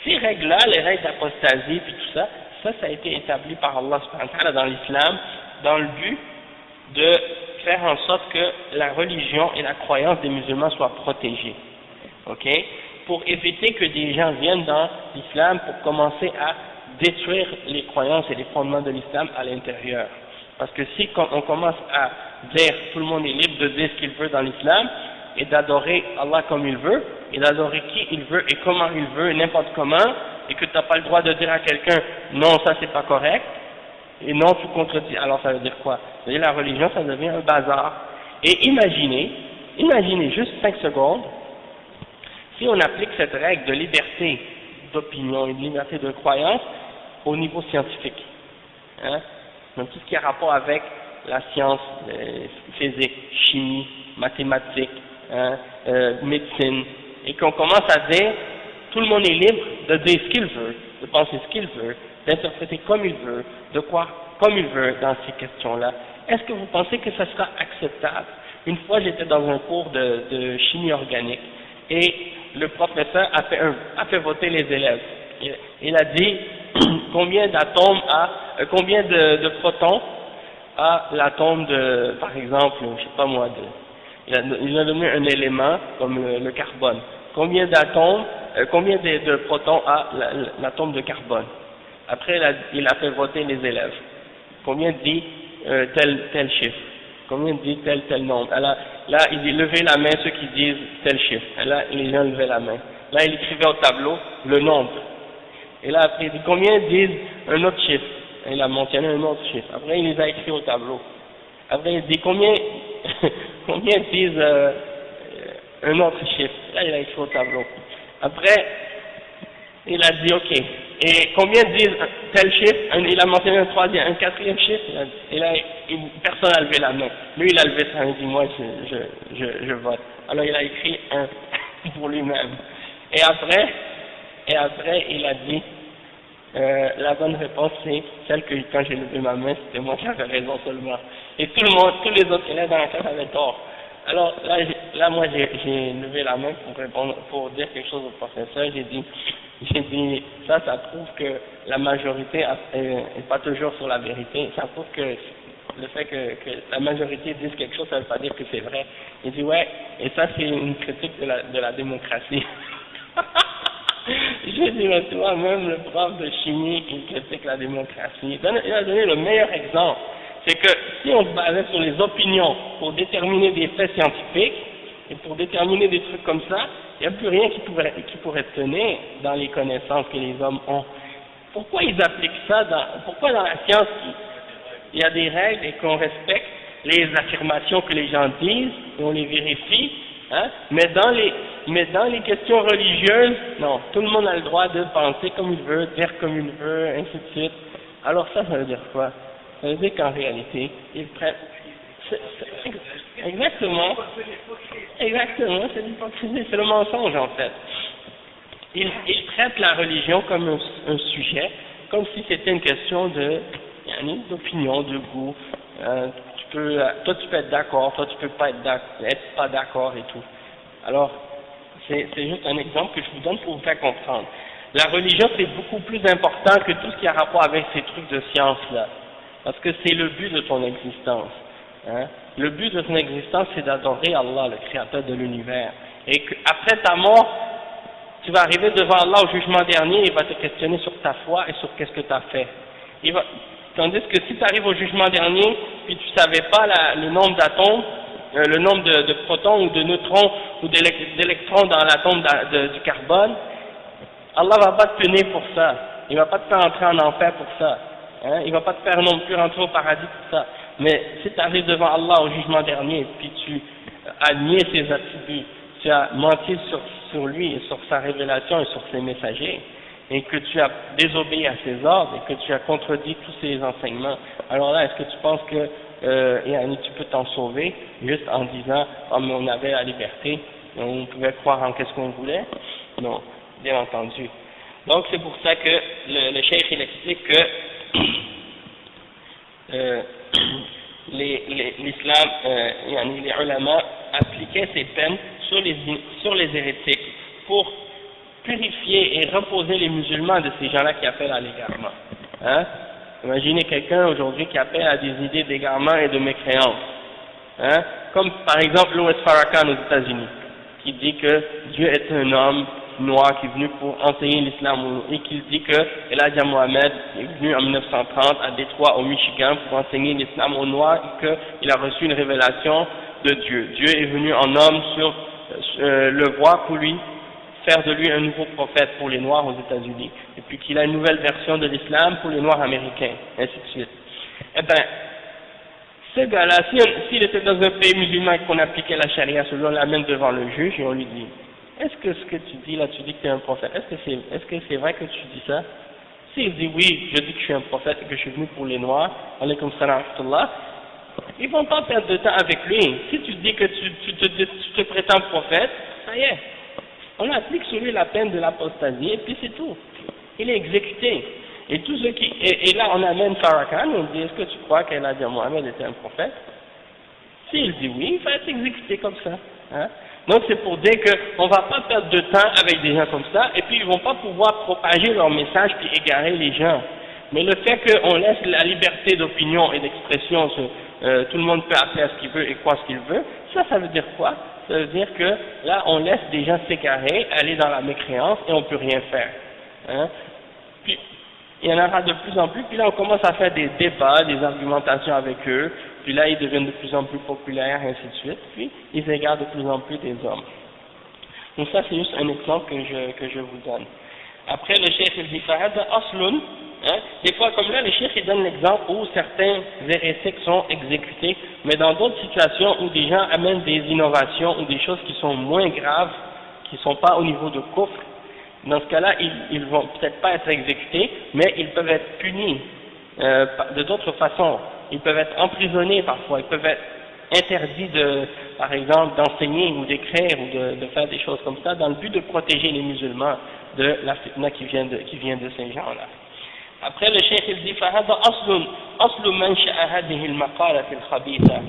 ces règles-là, les règles d'apostasie puis tout ça, ça a été établi par Allah subhanahu wa ta'ala dans l'islam dans le but de faire en sorte que la religion et la croyance des musulmans soient protégées, ok, pour éviter que des gens viennent dans l'islam pour commencer à détruire les croyances et les fondements de l'islam à l'intérieur. Parce que si on commence à dire tout le monde est libre de dire ce qu'il veut dans l'islam et d'adorer Allah comme il veut et d'adorer qui il veut et comment il veut, n'importe comment, et que tu n'as pas le droit de dire à quelqu'un non, ça c'est pas correct, et non, tu contredis, alors ça veut dire quoi? Ça veut dire la religion, ça devient un bazar. Et imaginez juste 5 secondes, si on applique cette règle de liberté d'opinion et de liberté de croyance au niveau scientifique, hein, donc tout ce qui a rapport avec la science, physique, chimie, mathématiques, hein, médecine, et qu'on commence à dire tout le monde est libre de dire ce qu'il veut, de penser ce qu'il veut, d'interpréter comme il veut, de croire comme il veut dans ces questions-là. Est-ce que vous pensez que ça sera acceptable? Une fois, j'étais dans un cours de chimie organique et le professeur a fait voter les élèves. Il a dit combien d'atomes combien de protons a l'atome de, par exemple, je sais pas moi, il a donné un élément comme le carbone. Combien d'atomes, combien de protons a l'atome de carbone? Après, il a fait voter les élèves. Combien dit tel chiffre? Combien dit tel nombre? Là, il dit levez la main ceux qui disent tel chiffre. Et là, les gens levaient la main. Là, il écrivait au tableau le nombre. Et là, après, il dit combien disent un autre chiffre? Et il a mentionné un autre chiffre. Après, il les a écrits au tableau. Après, il dit combien disent un autre chiffre? Là, il a écrit au tableau. Après, il a dit ok. Et combien disent tel chiffre? Il a mentionné un quatrième chiffre. Et là, personne n'a levé la main. Lui, il a levé sa main. Il dit moi, je vote. Alors, il a écrit un pour lui-même. Et après, il a dit la bonne réponse, c'est celle que quand j'ai levé ma main, c'était moi qui avais raison seulement. Et tout le monde, tous les autres élèves dans la classe avaient tort. Alors là moi j'ai levé la main pour répondre, pour dire quelque chose au professeur. J'ai dit ça prouve que la majorité est pas toujours sur la vérité. Ça prouve que le fait que la majorité dise quelque chose, ça ne veut pas dire que c'est vrai. Il dit ouais, et ça c'est une critique de la démocratie. J'ai dit, mais tu vois, même le prof de chimie, il critique la démocratie. Il a donné le meilleur exemple. C'est que si on se basait sur les opinions pour déterminer des faits scientifiques, et pour déterminer des trucs comme ça, il n'y a plus rien qui pourrait tenir dans les connaissances que les hommes ont. Pourquoi ils appliquent ça pourquoi dans la science, il y a des règles et qu'on respecte les affirmations que les gens disent, et on les vérifie, hein, mais dans les questions religieuses, non, tout le monde a le droit de penser comme il veut, dire comme il veut, ainsi de suite. Alors ça veut dire quoi? Ça veut dire qu'en réalité, ils prennent... Exactement, c'est l'hypocrisie, c'est le mensonge en fait. Ils traitent la religion comme un sujet, comme si c'était une question d'opinion, de goût. Toi tu peux être d'accord, toi tu peux pas être pas d'accord et tout. Alors, c'est juste un exemple que je vous donne pour vous faire comprendre. La religion c'est beaucoup plus important que tout ce qui a rapport avec ces trucs de science là, parce que c'est le but de ton existence. Hein? Le but de ton existence c'est d'adorer Allah, le créateur de l'univers. Et après ta mort, tu vas arriver devant Allah au jugement dernier, il va te questionner sur ta foi et sur qu'est-ce que tu as fait. Tandis que si tu arrives au jugement dernier, puis tu savais pas le nombre d'atomes, le nombre de protons ou de neutrons ou d'électrons dans l'atome du carbone, Allah va pas te punir pour ça. Il va pas te faire entrer en enfer pour ça. Hein? Il va pas te faire non plus rentrer au paradis pour ça. Mais si tu arrives devant Allah au jugement dernier, puis tu as nié ses attributs, tu as menti sur lui et sur sa révélation et sur ses messagers, et que tu as désobéi à ses ordres et que tu as contredit tous ses enseignements, alors là, est-ce que tu penses que tu peux t'en sauver juste en disant « Oh, mais on avait la liberté, on pouvait croire en qu'est-ce qu'on voulait ?» Non, bien entendu. Donc c'est pour ça que le cheikh il explique que l'islam, les ulama appliquaient ces peines sur les hérétiques pour purifier et reposer les musulmans de ces gens-là qui appellent à l'égarement. Hein? Imaginez quelqu'un aujourd'hui qui appelle à des idées d'égarement et de mécréance. Hein? Comme par exemple Louis Farrakhan aux États-Unis, qui dit que Dieu est un homme noir qui est venu pour enseigner l'islam, et qui dit que Elijah Muhammad est venu en 1930 à Détroit au Michigan pour enseigner l'islam aux noirs et qu'il a reçu une révélation de Dieu. Dieu est venu en homme sur le voir pour lui faire de lui un nouveau prophète pour les noirs aux États-Unis, et puis qu'il a une nouvelle version de l'islam pour les noirs américains, ainsi de suite. Eh bien, ce gars-là, s'il était dans un pays musulman et qu'on appliquait la charia, celui-là, on l'amène devant le juge et on lui dit, est-ce que ce que tu dis là, tu dis que tu es un prophète, est-ce que c'est vrai que tu dis ça? S'il dit oui, je dis que je suis un prophète et que je suis venu pour les noirs, alaykoum salam wa rahmatullah, ils vont pas perdre de temps avec lui. Si tu dis que tu te prétends prophète, ça y est, on applique sur lui la peine de l'apostasie et puis c'est tout. Il est exécuté. Et tous ceux qui, et là on amène Farrakhan, on dit, est-ce que tu crois qu'Elijah Muhammad était un prophète? S'il dit oui, il va être exécuté comme ça. Hein? Donc c'est pour dire qu'on ne va pas perdre de temps avec des gens comme ça, et puis ils ne vont pas pouvoir propager leur message puis égarer les gens. Mais le fait qu'on laisse la liberté d'opinion et d'expression, tout le monde peut appeler à ce qu'il veut et croire ce qu'il veut, ça veut dire quoi? Ça veut dire que là on laisse des gens s'égarer, aller dans la mécréance et on ne peut rien faire. Hein? Puis il y en aura de plus en plus, puis là on commence à faire des débats, des argumentations avec eux, puis là ils deviennent de plus en plus populaires, et ainsi de suite, puis ils égarent de plus en plus des hommes. Donc ça c'est juste un exemple que je vous donne. Après le cheikh il dit Fahad Aslun, des fois comme là le cheikh il donne l'exemple où certains hérétiques sont exécutés, mais dans d'autres situations où des gens amènent des innovations ou des choses qui sont moins graves, qui ne sont pas au niveau de kufr, dans ce cas-là, ils vont peut-être pas être exécutés, mais ils peuvent être punis de d'autres façons. Ils peuvent être emprisonnés parfois, ils peuvent être interdits par exemple, d'enseigner ou d'écrire ou de faire des choses comme ça, dans le but de protéger les musulmans de la fitna qui vient de ces gens-là. Après le cheikh il dit فهذا أصل منشأ هذه المقالة الخبيثة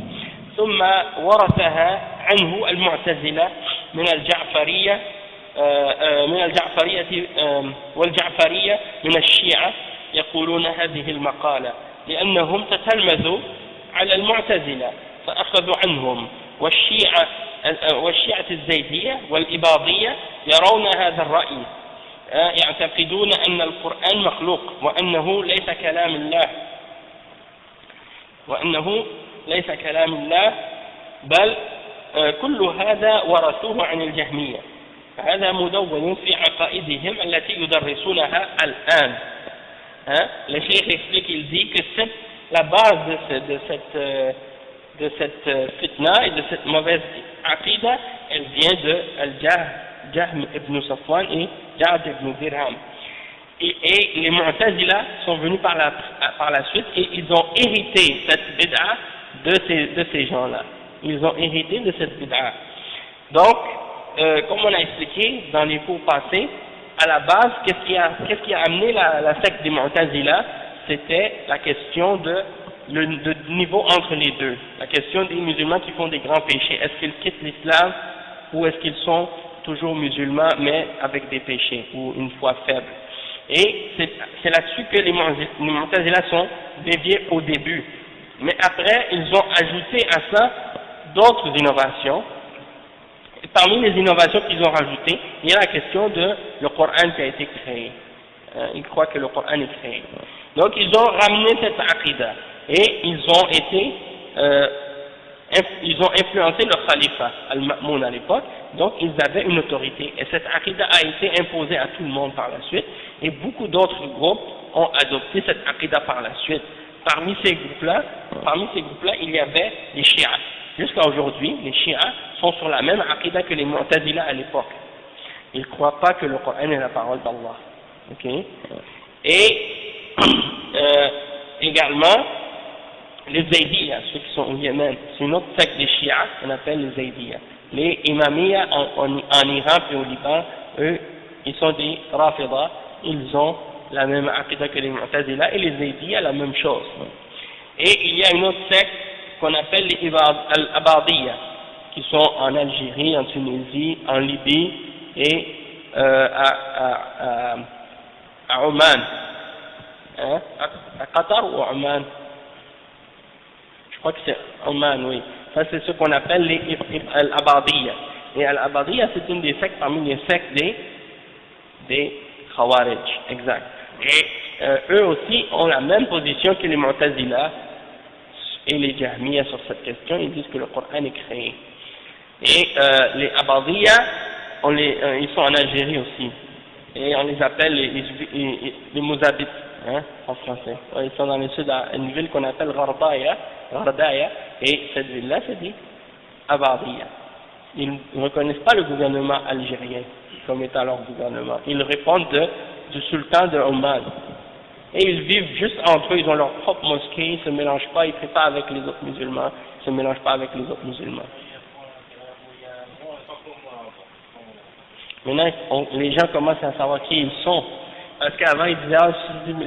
ثم ورثها عنه المعتزلة من الجعفرية والجعفرية من الشيعة يقولون هذه المقالة لأنهم تتلمذوا على المعتزلة فأخذوا عنهم والشيعة الزيدية والإباضية يرون هذا الرأي يعتقدون أن القرآن مخلوق وأنه ليس كلام الله بل كل هذا ورثوه عن الجهمية هذا مدون في عقائدهم التي يدرسونها الآن. Le cheikh explique, il dit que la base de cette fitna et de cette mauvaise aqida, elle vient de Al-Jahm ibn Safwan et Ja'd ibn Dirham. Et les Mu'tazila sont venus par la suite et ils ont hérité cette bid'a de ces gens-là. Ils ont hérité de cette bid'a. Donc, comme on a expliqué dans les cours passés, à la base, qu'est-ce qui a amené la secte des Mu'tazila? C'était la question du niveau entre les deux. La question des musulmans qui font des grands péchés. Est-ce qu'ils quittent l'islam ou est-ce qu'ils sont toujours musulmans mais avec des péchés ou une foi faible? Et c'est là-dessus que les Mu'tazila sont déviés au début. Mais après, ils ont ajouté à ça d'autres innovations. Et parmi les innovations qu'ils ont rajoutées, il y a la question de le Coran qui a été créé. Ils croient que le Coran est créé. Donc ils ont ramené cette aqida et ils ont influencé le khalifa al-Ma'moun à l'époque. Donc ils avaient une autorité et cette aqida a été imposée à tout le monde par la suite et beaucoup d'autres groupes ont adopté cette aqida par la suite. Parmi ces groupes-là, il y avait les chiites. Jusqu'à aujourd'hui, les chiites sont sur la même aqida que les Mu'tazila à l'époque. Ils ne croient pas que le Coran est la parole d'Allah. Okay? Et également, les Zaydiyya, ceux qui sont au Yémen, c'est une autre secte des chiites qu'on appelle les Zaydiyya. Les Imamiyya en Iran et au Liban, eux, ils sont des Rafida, ils ont la même aqida que les Mu'tazila, et les Zaydiyya la même chose. Et il y a une autre secte qu'on appelle les Al-Abadiyya, qui sont en Algérie, en Tunisie, en Libye et à Oman. À Qatar ou à Oman? Je crois que c'est Oman, oui. Ça, c'est ce qu'on appelle les Al-Abadiyya. Et Al-Abadiyya, c'est une des sectes parmi les sectes des Khawarij, exact. Et eux aussi ont la même position que les Mu'tazila et les Jahmiya sur cette question. Ils disent que le Coran est créé. Et les Abadiyya, ils sont en Algérie aussi. Et on les appelle les Mouzabites, hein, en français. Ils sont dans le sud, à une ville qu'on appelle Ghardaya, et cette ville-là, c'est dit Abadiyya. Ils ne reconnaissent pas le gouvernement algérien comme étant leur gouvernement. Ils répondent du sultan de Oman. Et ils vivent juste entre eux, ils ont leur propre mosquée, ils ne se mélangent pas, ils ne prient pas avec les autres musulmans, ils ne se mélangent pas avec les autres musulmans. Maintenant, les gens commencent à savoir qui ils sont. Parce qu'avant, ils disaient,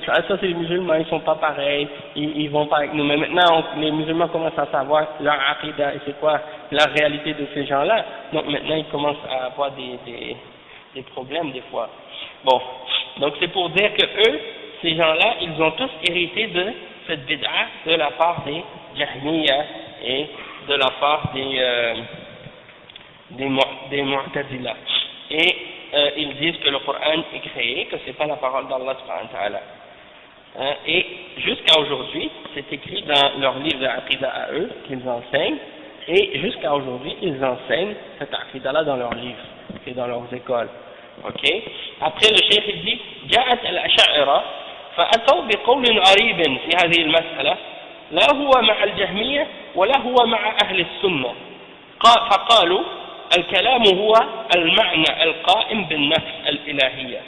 ça c'est les musulmans, ils sont pas pareils, ils vont pas avec nous. Mais maintenant, les musulmans commencent à savoir leur aqidah et c'est quoi la réalité de ces gens-là. Donc maintenant, ils commencent à avoir des problèmes des fois. Bon, donc c'est pour dire que eux, ces gens-là, ils ont tous hérité de cette bid'a de la part des Jahmiya et de la part des Mu'tazila. Et ils disent que le Coran est créé, que c'est pas la parole d'Allah subhanahu wa ta'ala. Et jusqu'à aujourd'hui, c'est écrit dans leur livre d'Aqidah à eux, qu'ils enseignent, et jusqu'à aujourd'hui, ils enseignent cette Aqidah-là dans leurs livres et dans leurs écoles. Ok. Après le cheikh il dit جاءت الأشاعرة فأتوا بقول غريب في هذه المسألة لا هو مع الجهمية ولا هو مع أهل السنة فقالوا الكلام هو المعنى القائم بالنفس الإلهية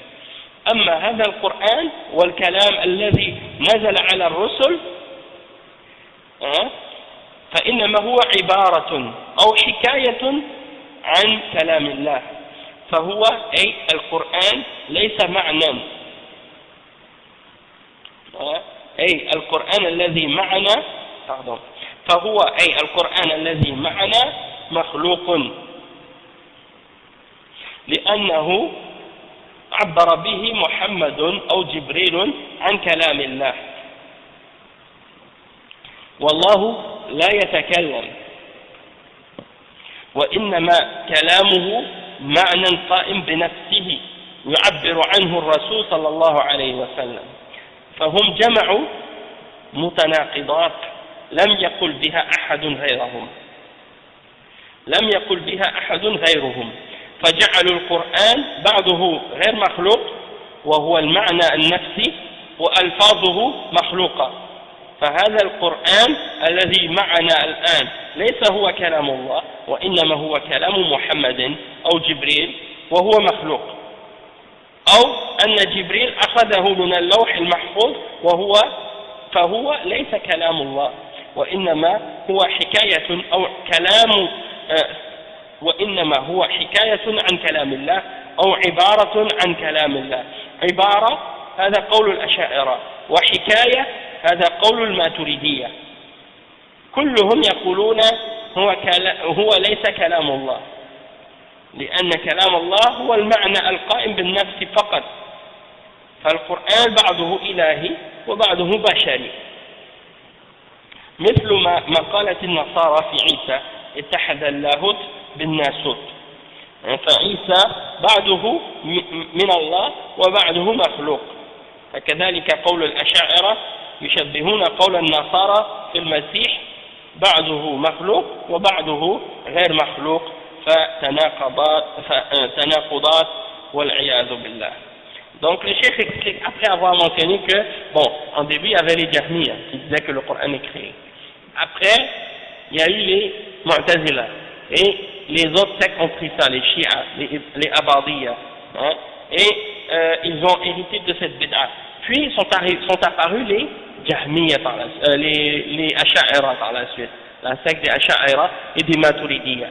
أما هذا القرآن والكلام الذي نزل على الرسل فإنما هو عبارة أو حكاية عن كلام الله فهو أي القرآن ليس معنى أي القرآن الذي معنا فهو أي القرآن الذي معنا مخلوق لأنه عبر به محمد أو جبريل عن كلام الله والله لا يتكلم وإنما كلامه معنى قائم بنفسه يعبر عنه الرسول صلى الله عليه وسلم فهم جمعوا متناقضات لم يقل بها أحد غيرهم فجعلوا القرآن بعضه غير مخلوق وهو المعنى النفسي وألفاظه مخلوقة فهذا القرآن الذي معنا الآن ليس هو كلام الله وإنما هو كلام محمد أو جبريل وهو مخلوق أو أن جبريل أخذه من اللوح المحفوظ فهو ليس كلام الله وإنما هو حكاية أو كلام وإنما هو حكاية عن كلام الله أو عبارة عن كلام الله عبارة هذا قول الأشاعرة وحكاية هذا قول الماتريدية كلهم يقولون هو ليس كلام الله لأن كلام الله هو المعنى القائم بالنفس فقط فالقرآن بعضه إلهي وبعضه بشري مثل ما قالت النصارى في عيسى اتحد اللاهوت بالناسوت فعيسى بعضه من الله وبعضه مخلوق فكذلك قول الأشاعرة يشبهون قول النصارى في المسيح بعضه مخلوق وبعضه غير مخلوق فتناقضات والعياذ بالله. Donc le cheikh explique après avoir mentionné que bon, en début il y avait les Jahmiya qui disaient que le Coran est créé. Après il y a eu les Mu'tazila et les autres sectes ont pris ça, les Shia, les Abadiyya, hein, et ils ont hérité de cette bid'a. Puis sont apparus les Jahmiya par les Asha'ira par la suite, la secte des Asha'ira et des Maturidiyya.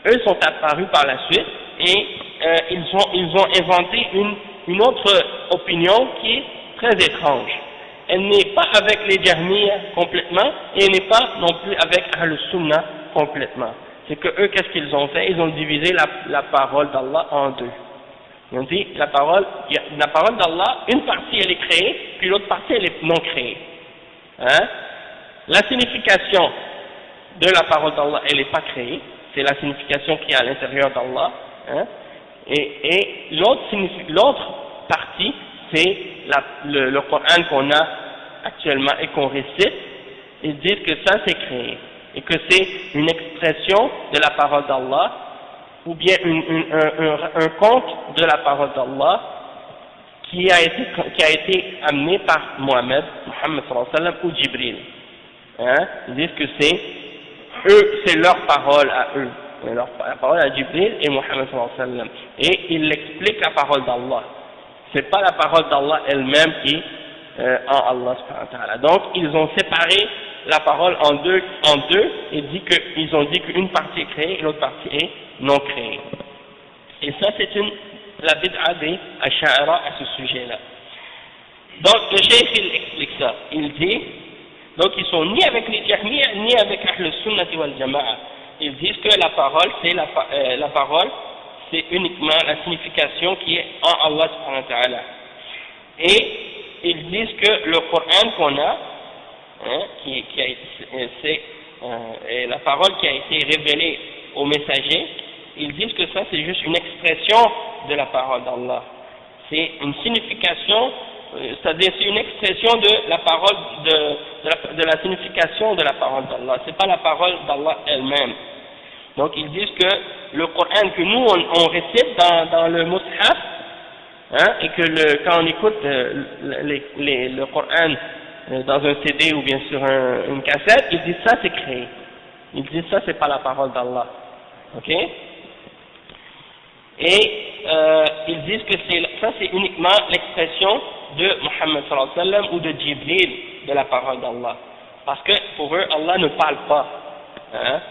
Eux sont apparus par la suite et ils ont inventé une autre opinion qui est très étrange. Elle n'est pas avec les Jahmiya complètement et elle n'est pas non plus avec Ahl-Sunnah complètement. C'est que eux, qu'est-ce qu'ils ont fait? Ils ont divisé la parole d'Allah en deux. Ils ont dit la parole d'Allah, une partie elle est créée, puis l'autre partie elle est non créée. Hein? La signification de la parole d'Allah, elle n'est pas créée, c'est la signification qui est à l'intérieur d'Allah, hein, et l'autre partie, c'est le Coran qu'on a actuellement et qu'on récite. Ils disent que ça c'est créé, et que c'est une expression de la parole d'Allah, ou bien un conte de la parole d'Allah, qui a été amené par Mohammed sallallahu alayhi wa sallam ou Jibril. Hein? Ils disent que c'est leur parole à eux, leur parole à Jibril et Mohammed sallallahu alayhi wa sallam. Et ils expliquent la parole d'Allah. C'est pas la parole d'Allah elle-même qui est en Allah subhanahu wa ta'ala. Donc ils ont séparé la parole en deux et ils ont dit qu'une partie est créée et l'autre partie est non créée. Et ça c'est la bid'a des Ash'ara à ce sujet-là. Donc le cheikh il explique ça. Il dit, donc ils sont ni avec les Jahmiyyah ni avec Ahl Sunnati wal Jama'a. Ils disent que la parole c'est uniquement la signification qui est en Allah subhanahu wa ta'ala. Et ils disent que le Coran qu'on a, et la parole qui a été révélée aux messagers, ils disent que ça c'est juste une expression de la parole d'Allah. C'est une signification, c'est-à-dire c'est une expression de la parole de la signification de la parole d'Allah. C'est pas la parole d'Allah elle-même. Donc ils disent que le Coran que nous on récite dans le Mus'haf, hein, et que quand on écoute le Coran dans un CD ou bien sur une cassette, ils disent ça c'est créé. Ils disent ça c'est pas la parole d'Allah. Ok? Et ils disent que ça c'est uniquement l'expression de Muhammad sallallahu alayhi wa sallam ou de Jibril de la parole d'Allah. Parce que pour eux, Allah ne parle pas. Hein?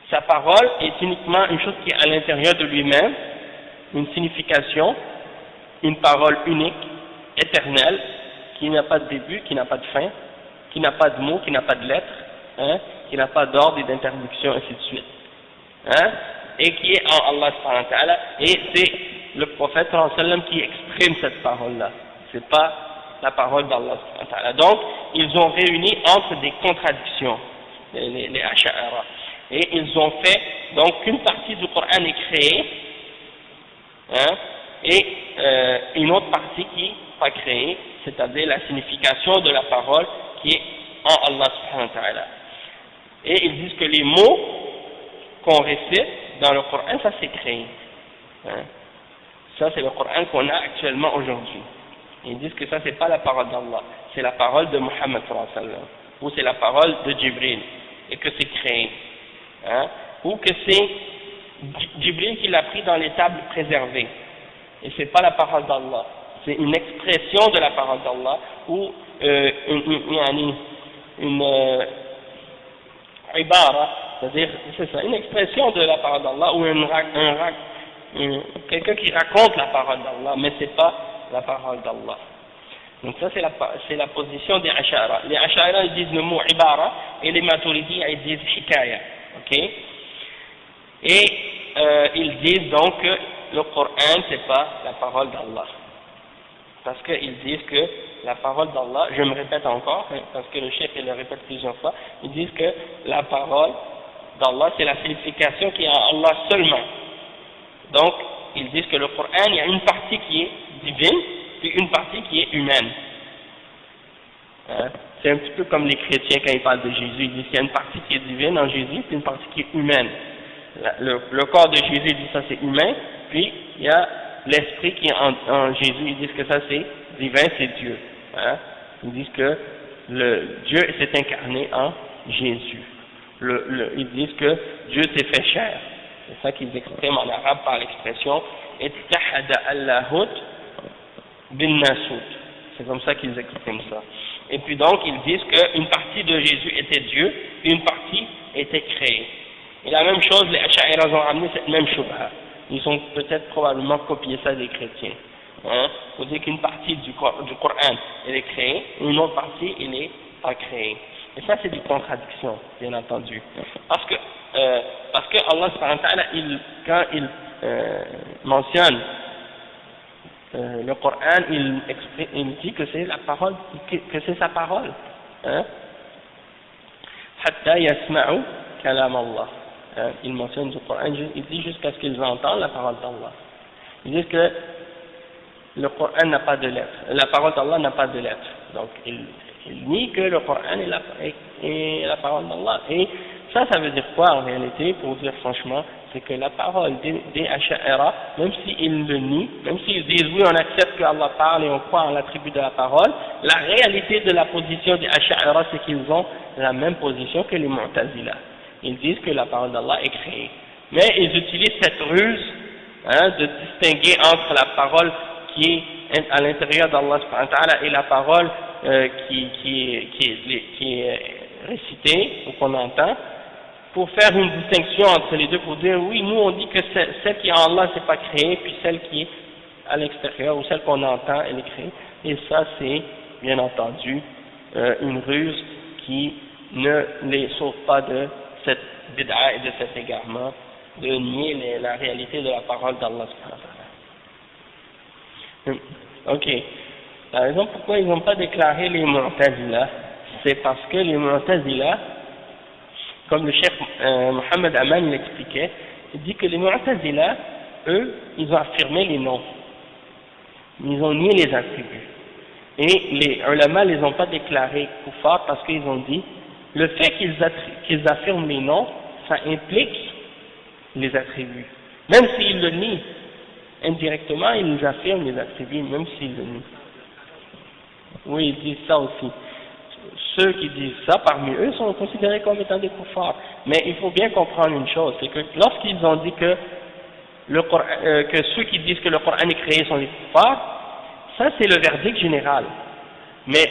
Sa parole est uniquement une chose qui est à l'intérieur de lui-même, une signification, une parole unique, éternelle, qui n'a pas de début, qui n'a pas de fin, qui n'a pas de mots, qui n'a pas de lettres, hein, qui n'a pas d'ordre et d'interdiction, ainsi de suite. Hein, et qui est en Allah subhanahu wa ta'ala, et c'est le prophète sallallahu alayhi wa sallam qui exprime cette parole-là. C'est pas la parole d'Allah subhanahu wa ta'ala. Donc, ils ont réuni entre des contradictions, les Ash'ara. Et ils ont fait, donc, qu'une partie du Coran est créée, hein, et une autre partie qui n'est pas créée, c'est-à-dire la signification de la parole qui est en Allah subhanahu wa ta'ala. Et ils disent que les mots qu'on récite dans le Coran, ça c'est créé. Hein. Ça c'est le Coran qu'on a actuellement aujourd'hui. Ils disent que ça c'est pas la parole d'Allah, c'est la parole de Muhammad sallallahu alayhi wa sallam, ou c'est la parole de Jibril, et que c'est créé. Hein. Ou que c'est Jibril qui l'a pris dans les tables préservées, et c'est pas la parole d'Allah, c'est une expression de la parole d'Allah, ou une ibara, c'est-à-dire, c'est ça, une expression de la parole d'Allah, ou quelqu'un qui raconte la parole d'Allah, mais c'est pas la parole d'Allah. Donc ça c'est la position des Ash'ara. Les Ash'ara ils disent le mot ibara, et les Maturidi ils disent hikaya. Ok? Et ils disent donc que le Coran c'est pas la parole d'Allah. Parce qu'ils disent que la parole d'Allah, je me répète encore, parce que le chef il le répète plusieurs fois, ils disent que la parole d'Allah c'est la signification qui est en Allah seulement. Donc ils disent que le Coran, il y a une partie qui est divine, puis une partie qui est humaine. Hein? C'est un petit peu comme les chrétiens quand ils parlent de Jésus, ils disent qu'il y a une partie qui est divine en Jésus, puis une partie qui est humaine. Le corps de Jésus dit ça c'est humain, puis il y a l'esprit qui est en Jésus, ils disent que ça c'est divin, c'est Dieu. Hein? Ils disent que Dieu s'est incarné en Jésus. Ils disent que Dieu s'est fait chair. C'est ça qu'ils expriment en arabe par l'expression ittahada Allahut bin Nasut. C'est comme ça qu'ils expriment ça. Et puis donc ils disent qu'une partie de Jésus était Dieu, puis une partie était créée. Et la même chose, les Ash'ari ont ramené cette même shubha. Ils ont peut-être probablement copié ça des chrétiens. Hein? Faut dire qu'une partie du Coran elle est créée, et une autre partie elle n'est pas créée. Et ça c'est des contradictions, bien entendu. Parce que Allah subhanahu wa ta'ala, quand il mentionne le Coran, il dit que c'est la parole, que c'est sa parole. Hein? حتى يسمعوا كلام الله. Il mentionne du Coran, il dit jusqu'à ce qu'ils entendent la parole d'Allah. Ils disent que le Coran n'a pas de lettres, la parole d'Allah n'a pas de lettres. Donc il nie que le Coran est la parole d'Allah. Et ça veut dire quoi en réalité? Pour dire franchement, c'est que la parole des Asha'ira, même s'ils le nient, même s'ils disent oui on accepte que Allah parle et on croit en l'attribut de la parole, la réalité de la position des Asha'ira c'est qu'ils ont la même position que les Mu'tazila. Ils disent que la parole d'Allah est créée. Mais ils utilisent cette ruse de distinguer entre la parole qui est à l'intérieur d'Allah subhanahu wa ta'ala et la parole qui est récitée ou qu'on entend, pour faire une distinction entre les deux, pour dire oui, nous on dit que celle qui est en Allah c'est pas créée, puis celle qui est à l'extérieur ou celle qu'on entend elle est créée. Et ça c'est bien entendu une ruse qui ne les sauve pas de cette bid'a et de cet égarement de nier la réalité de la parole d'Allah subhanahu wa ta'ala. Ok. La raison pourquoi ils n'ont pas déclaré les Mu'tazila, c'est parce que les Mu'tazila, comme le chef Mohamed Aman l'expliquait, il dit que les Mu'tazila, eux, ils ont affirmé les noms, ils ont nié les attributs. Et les ulama les ont pas déclarés kuffar parce qu'ils ont dit le fait qu'ils affirment les noms, ça implique les attributs. Même s'ils le nient, indirectement, ils affirment les attributs, même s'ils le nient. Oui, ils disent ça aussi. Ceux qui disent ça, parmi eux, sont considérés comme étant des kuffars. Mais il faut bien comprendre une chose, c'est que lorsqu'ils ont dit que ceux qui disent que le Coran est créé sont des kuffars, ça c'est le verdict général. Mais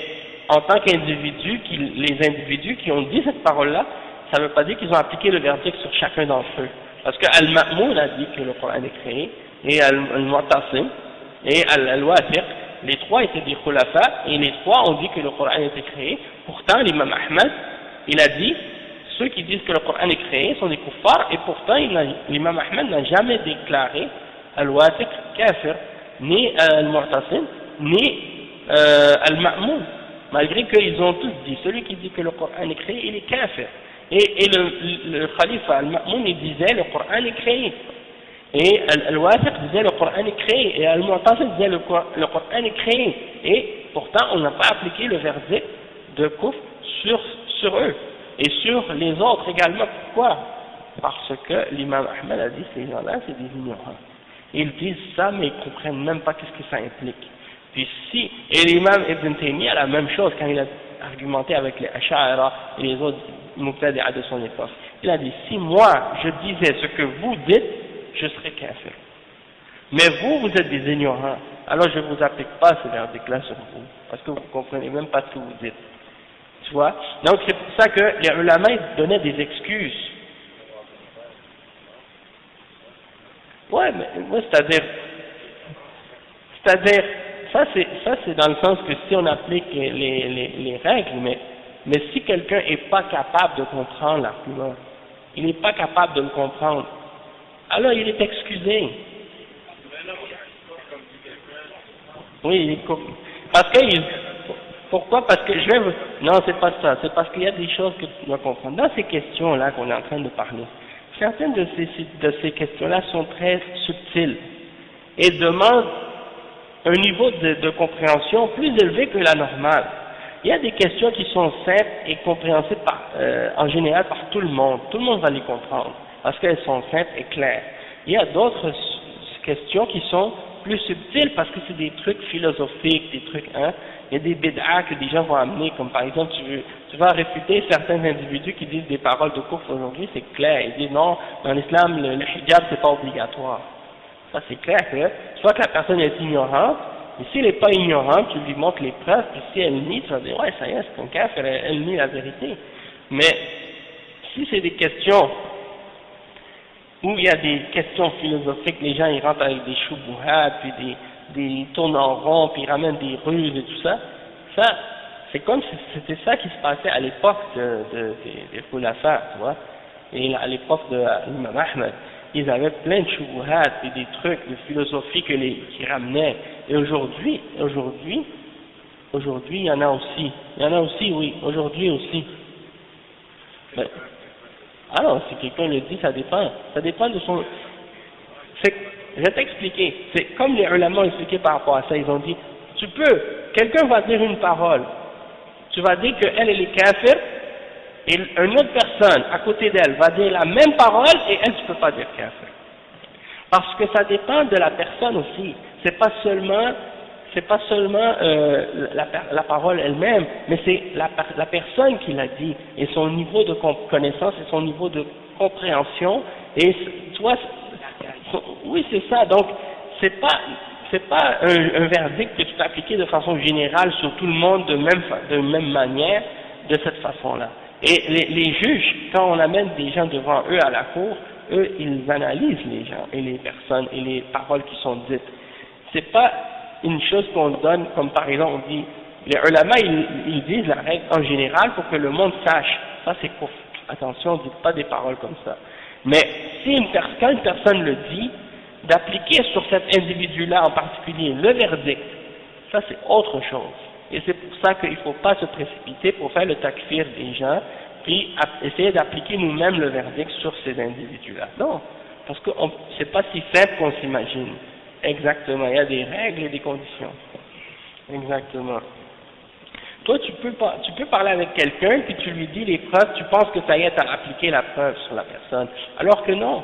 en tant qu'individus, les individus qui ont dit cette parole-là, ça ne veut pas dire qu'ils ont appliqué le verdict sur chacun d'entre eux. Parce que Al-Ma'moun a dit que le Coran est créé, et Al-Mu'tasim, et Al-Wathiq, les trois étaient des khulafa, et les trois ont dit que le Coran était créé. Pourtant, l'imam Ahmad, il a dit, ceux qui disent que le Coran est créé sont des kuffars, et pourtant, l'imam Ahmad n'a jamais déclaré Al-Wathiq kafir, ni Al-Mu'tasim, ni Al-Ma'moun. Malgré qu'ils ont tous dit, celui qui dit que le Coran est créé, il est kafir. Et le khalifa Al-Ma'moun, il disait le Coran est créé. Et Al-Wathiq disait le Coran est créé. Et Al-Mu'tasim disait le Coran est créé. Et pourtant, on n'a pas appliqué le verdict de kufr sur eux. Et sur les autres également. Pourquoi? Parce que l'imam Ahmed a dit ces gens-là, c'est des ignorants. Ils disent ça, mais ils ne comprennent même pas qu'est-ce que ça implique. Puis et l'imam Ibn Taymiyyah a la même chose quand il a argumenté avec les Ash'ara et les autres Muqtadi'a de son époque. Il a dit, si moi je disais ce que vous dites, je serais kafir. Mais vous êtes des ignorants, alors je ne vous applique pas ce verdict-là sur vous, parce que vous ne comprenez même pas ce que vous dites. Tu vois? Donc c'est pour ça que les ulama donnaient des excuses. Ouais, mais c'est-à-dire, ça c'est dans le sens que si on applique les règles, mais si quelqu'un n'est pas capable de comprendre l'argument, il n'est pas capable de le comprendre, alors il est excusé. Oui, parce que pourquoi? Parce que non, c'est pas ça, c'est parce qu'il y a des choses que tu dois comprendre. Dans ces questions-là qu'on est en train de parler, certaines de ces questions-là sont très subtiles et demandent un niveau de compréhension plus élevé que la normale. Il y a des questions qui sont simples et compréhensibles en général par tout le monde. Tout le monde va les comprendre parce qu'elles sont simples et claires. Il y a d'autres questions qui sont plus subtiles parce que c'est des trucs philosophiques, des trucs, il y a des bid'a que des gens vont amener, comme par exemple tu vas réfuter certains individus qui disent des paroles de kufr aujourd'hui, c'est clair. Ils disent non, dans l'islam le hijab c'est pas obligatoire. Ça c'est clair que soit que la personne est ignorante, mais s'il n'est pas ignorant, tu lui montres les preuves, puis si elle nie, tu vas dire ouais ça y est, c'est un kafir, elle nie la vérité. Mais si c'est des questions où il y a des questions philosophiques, les gens ils rentrent avec des shubuhat, puis des tournent en rond, puis ils ramènent des ruses et tout ça, c'est comme si c'était ça qui se passait à l'époque des khulafas, tu vois, et à l'époque de l'imam Ahmed. Ils avaient plein de shubuhat et des trucs de philosophie qui ramenaient. Et aujourd'hui, il y en a aussi. Il y en a aussi, oui, aujourd'hui aussi. Mais, ah non, si quelqu'un le dit, ça dépend. Ça dépend de son... Je vais t'expliquer. C'est comme les ulama ont expliqué par rapport à ça. Ils ont dit, quelqu'un va dire une parole. Tu vas dire qu'elle est kafir, et une autre personne à côté d'elle va dire la même parole, et elle, tu peux pas dire kafir. Parce que ça dépend de la personne aussi. C'est pas seulement la parole elle-même, mais c'est la personne qui l'a dit, et son niveau de connaissance, et son niveau de compréhension, et toi, oui, c'est ça. Donc, c'est pas un verdict que tu peux appliquer de façon générale sur tout le monde de même manière, de cette façon-là. Et les juges, quand on amène des gens devant eux à la cour, eux, ils analysent les gens et les personnes et les paroles qui sont dites. C'est pas une chose qu'on donne, comme par exemple on dit, les ulama, ils disent la règle en général pour que le monde sache. Ça c'est court. Attention, ne dites pas des paroles comme ça. Mais quand une personne le dit, d'appliquer sur cet individu-là en particulier le verdict, ça c'est autre chose. Et c'est pour ça qu'il ne faut pas se précipiter pour faire le takfir des gens, puis essayer d'appliquer nous-mêmes le verdict sur ces individus-là. Non, parce que c'est pas si simple qu'on s'imagine. Exactement, il y a des règles et des conditions. Exactement. Toi, tu peux parler avec quelqu'un, puis tu lui dis les preuves, tu penses que ça y est, tu as appliqué la preuve sur la personne. Alors que non.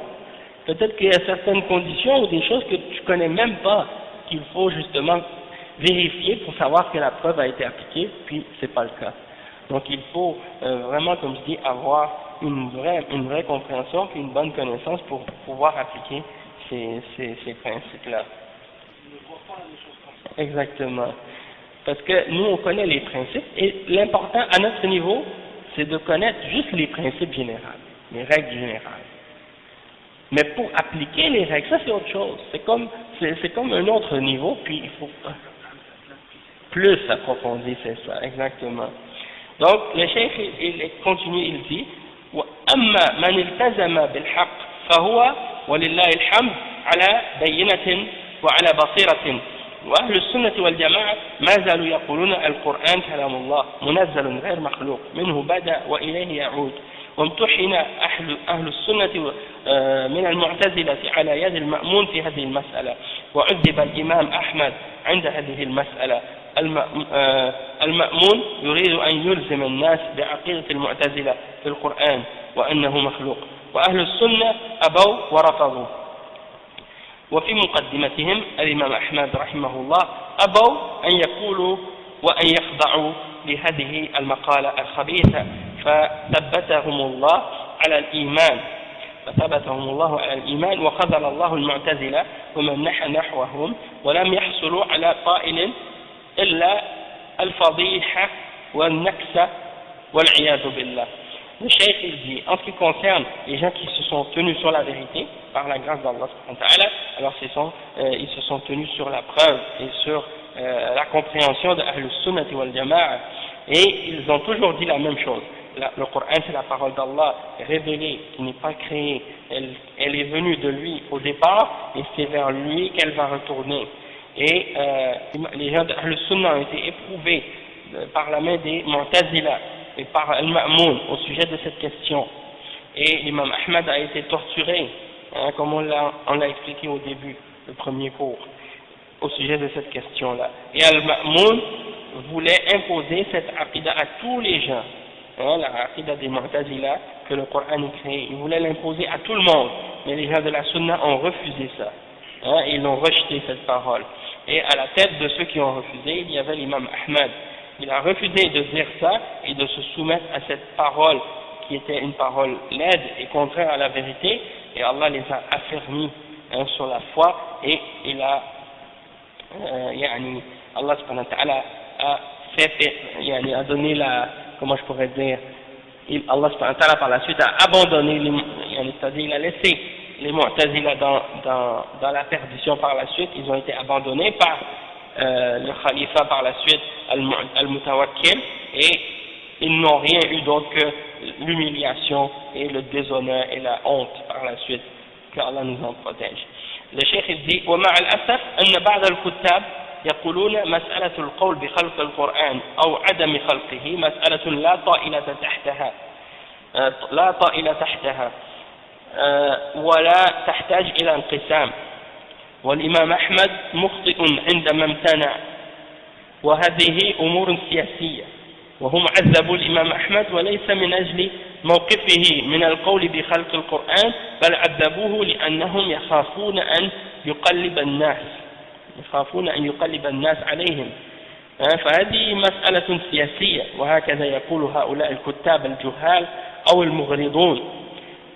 Peut-être qu'il y a certaines conditions ou des choses que tu connais même pas, qu'il faut justement vérifier pour savoir que la preuve a été appliquée, puis c'est pas le cas. Donc il faut vraiment, comme je dis, avoir une vraie compréhension puis une bonne connaissance pour pouvoir appliquer ces principes-là. Exactement. Parce que nous, on connaît les principes, et l'important à notre niveau, c'est de connaître juste les principes généraux, les règles générales. Mais pour appliquer les règles, ça c'est autre chose. C'est comme un autre niveau, puis il faut plus approfondir, c'est ça, exactement. Donc, le cheikh, il continue, il dit, وأما من التزم بالحق فهو ولله الحمد على بينة وعلى بصيرة وأهل السنة والجماعة ما زالوا يقولون القرآن كلام الله منزل غير مخلوق منه بدأ وإليه يعود وامتحن أهل السنة من المعتزلة على يد المأمون في هذه المسألة وعذب الإمام أحمد عند هذه المسألة المأمون يريد أن يلزم الناس بعقيدة المعتزلة في القرآن وأنه مخلوق وأهل السنة أبوا ورفضوا وفي مقدمتهم الإمام أحمد رحمه الله أبوا أن يقولوا وأن يخضعوا لهذه المقالة الخبيثة فثبتهم الله على الإيمان وخذل الله المعتزلة ومن نحوهم ولم يحصلوا على قائل إلا الفضيحة والنكسة والعياذ بالله. Le cheikh il dit, en ce qui concerne les gens qui se sont tenus sur la vérité, par la grâce d'Allah, alors ils se sont tenus sur la preuve et sur la compréhension de Ahlus Sunnah wal Jama'a, et ils ont toujours dit la même chose. Le Coran c'est la parole d'Allah révélée, qui n'est pas créée, elle est venue de lui au départ, et c'est vers lui qu'elle va retourner. Et les gens d'Ahlus Sunnah ont été éprouvés par la main des Mu'tazila et par Al-Ma'moun au sujet de cette question. Et l'imam Ahmad a été torturé, comme on l'a expliqué au début, le premier cours, au sujet de cette question-là. Et Al-Ma'moun voulait imposer cette aqida à tous les gens, la aqida des Mu'tazila, que le Coran est créé. Il voulait l'imposer à tout le monde, mais les gens de la Sunna ont refusé ça. Ils ont rejeté cette parole. Et à la tête de ceux qui ont refusé, il y avait l'imam Ahmad. Il a refusé de dire ça et de se soumettre à cette parole qui était une parole laide et contraire à la vérité, et Allah les a affermis sur la foi, et il a Allah subhanahu wa ta'ala a donné comment je pourrais dire, Allah subhanahu wa ta'ala par la suite a abandonné, c'est-à-dire il a laissé les Mu'tazila dans la perdition par la suite. Ils ont été abandonnés par le khalifa par la suite, Al-Mutawakkil, et ils n'ont rien eu d'autre que l'humiliation et le déshonneur et la honte par la suite. qu'Allah nous en protège. Le cheikh dit ومع الأسف أن بعض الكتاب يقولون مسألة القول بخلق القرآن أو عدم خلقه مسألة لا طائلة تحتها لا طائل تحتها ولا تحتاج إلى انقسام. والإمام أحمد مخطئ عندما امتنع، وهذه أمور سياسية، وهم عذبوا الإمام أحمد وليس من أجل موقفه من القول بخلق القرآن، بل عذبوه لأنهم يخافون أن يقلب الناس عليهم. فهذه مسألة سياسية، وهكذا يقول هؤلاء الكتاب الجهال أو المغرضون،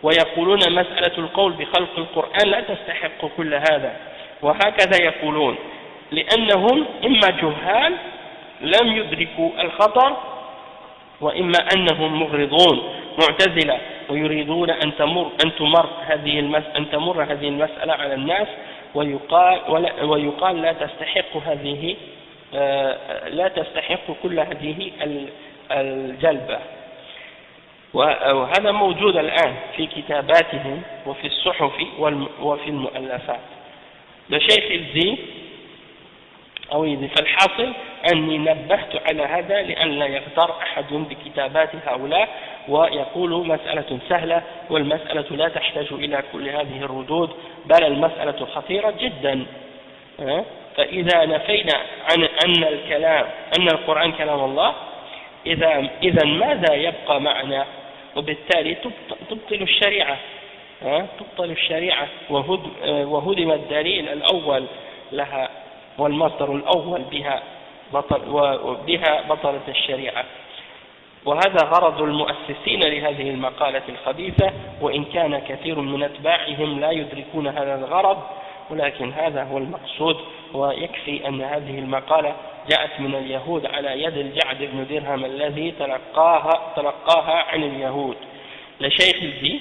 ويقولون مسألة القول بخلق القرآن لا تستحق كل هذا، وهكذا يقولون لأنهم إما جهال لم يدركوا الخطر، وإما أنهم مغرضون معتزلة ويريدون أن تمر هذه المسألة على الناس، ويقال لا تستحق كل هذه الجلبة. وهذا موجود الآن في كتاباتهم وفي الصحف وفي المؤلفات. الشيخ الزي فالحاصل أني نبهت على هذا لأن لا يغتر أحد بكتابات هؤلاء ويقول مسألة سهلة، والمسألة لا تحتاج إلى كل هذه الردود، بل المسألة خطيرة جدا. فإذا نفينا عن أن القرآن كلام الله، إذا ماذا يبقى معنا؟ وبالتالي تبطل الشريعة وهدم الدليل الأول لها والمصدر الأول وبها بطلت الشريعة. وهذا غرض المؤسسين لهذه المقالة الخبيثة، وإن كان كثير من أتباعهم لا يدركون هذا الغرض، ولكن هذا هو المقصود. ويكفي أن هذه المقالة جاءت من اليهود على يد الجعد بن درهم الذي تلقاها عن اليهود. الشيخ dit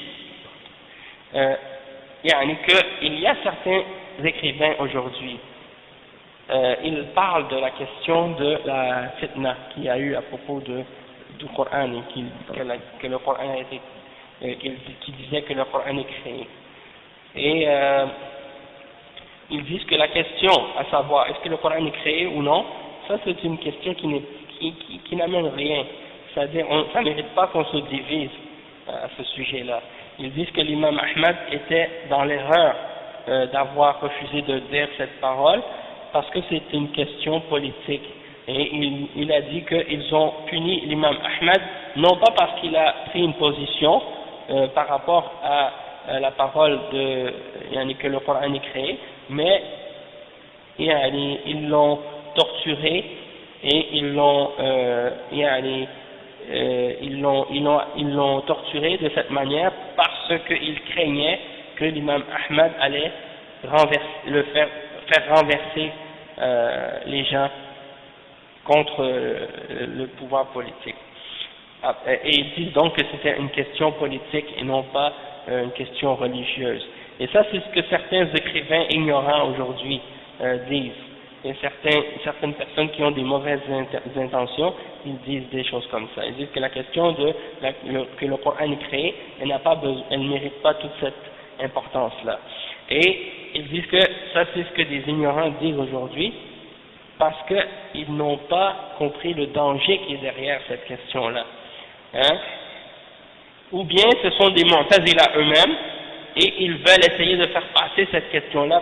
qu'il y a certains écrivains aujourd'hui, ils parlent de la question de la fitna qu'il y a eu à propos du Coran, que le Coran a été, qui disait que le Coran est créé. Et ils disent que la question à savoir est-ce que le Coran est créé ou non, ça c'est une question qui n'amène rien. C'est-à-dire, ça ne mérite pas qu'on se divise à ce sujet-là. Ils disent que l'imam Ahmad était dans l'erreur d'avoir refusé de dire cette parole parce que c'est une question politique. Et il a dit qu'ils ont puni l'imam Ahmad non pas parce qu'il a pris une position par rapport à la parole que le Coran est créé, mais ils l'ont torturé et ils l'ont torturé de cette manière parce qu'ils craignaient que l'imam Ahmad allait faire renverser les gens contre le pouvoir politique. Et ils disent donc que c'était une question politique et non pas une question religieuse. Et ça, c'est ce que certains écrivains ignorants aujourd'hui disent. Et certaines personnes qui ont des mauvaises intentions, ils disent des choses comme ça. Ils disent que la question que le Coran est créé, elle ne mérite pas toute cette importance-là. Et ils disent que ça, c'est ce que des ignorants disent aujourd'hui, parce qu'ils n'ont pas compris le danger qui est derrière cette question-là. Ou bien ce sont des Mu'tazila eux-mêmes, et ils veulent essayer de faire passer cette question-là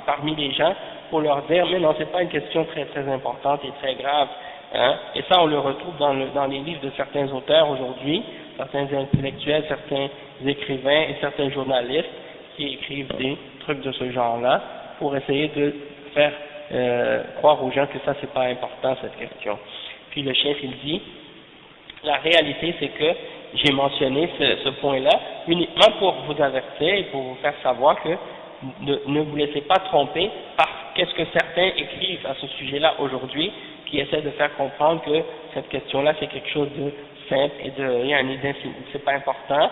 parmi les gens, pour leur dire mais non, c'est pas une question très très importante et très grave, et ça on le retrouve dans les livres de certains auteurs aujourd'hui, certains intellectuels, certains écrivains et certains journalistes qui écrivent des trucs de ce genre-là pour essayer de faire croire aux gens que ça c'est pas important cette question. Puis le chef il dit la réalité c'est que j'ai mentionné ce point-là uniquement pour vous avertir et pour vous faire savoir que ne vous laissez pas tromper par qu'est-ce que certains écrivent à ce sujet-là aujourd'hui, qui essaient de faire comprendre que cette question-là c'est quelque chose de simple et c'est pas important,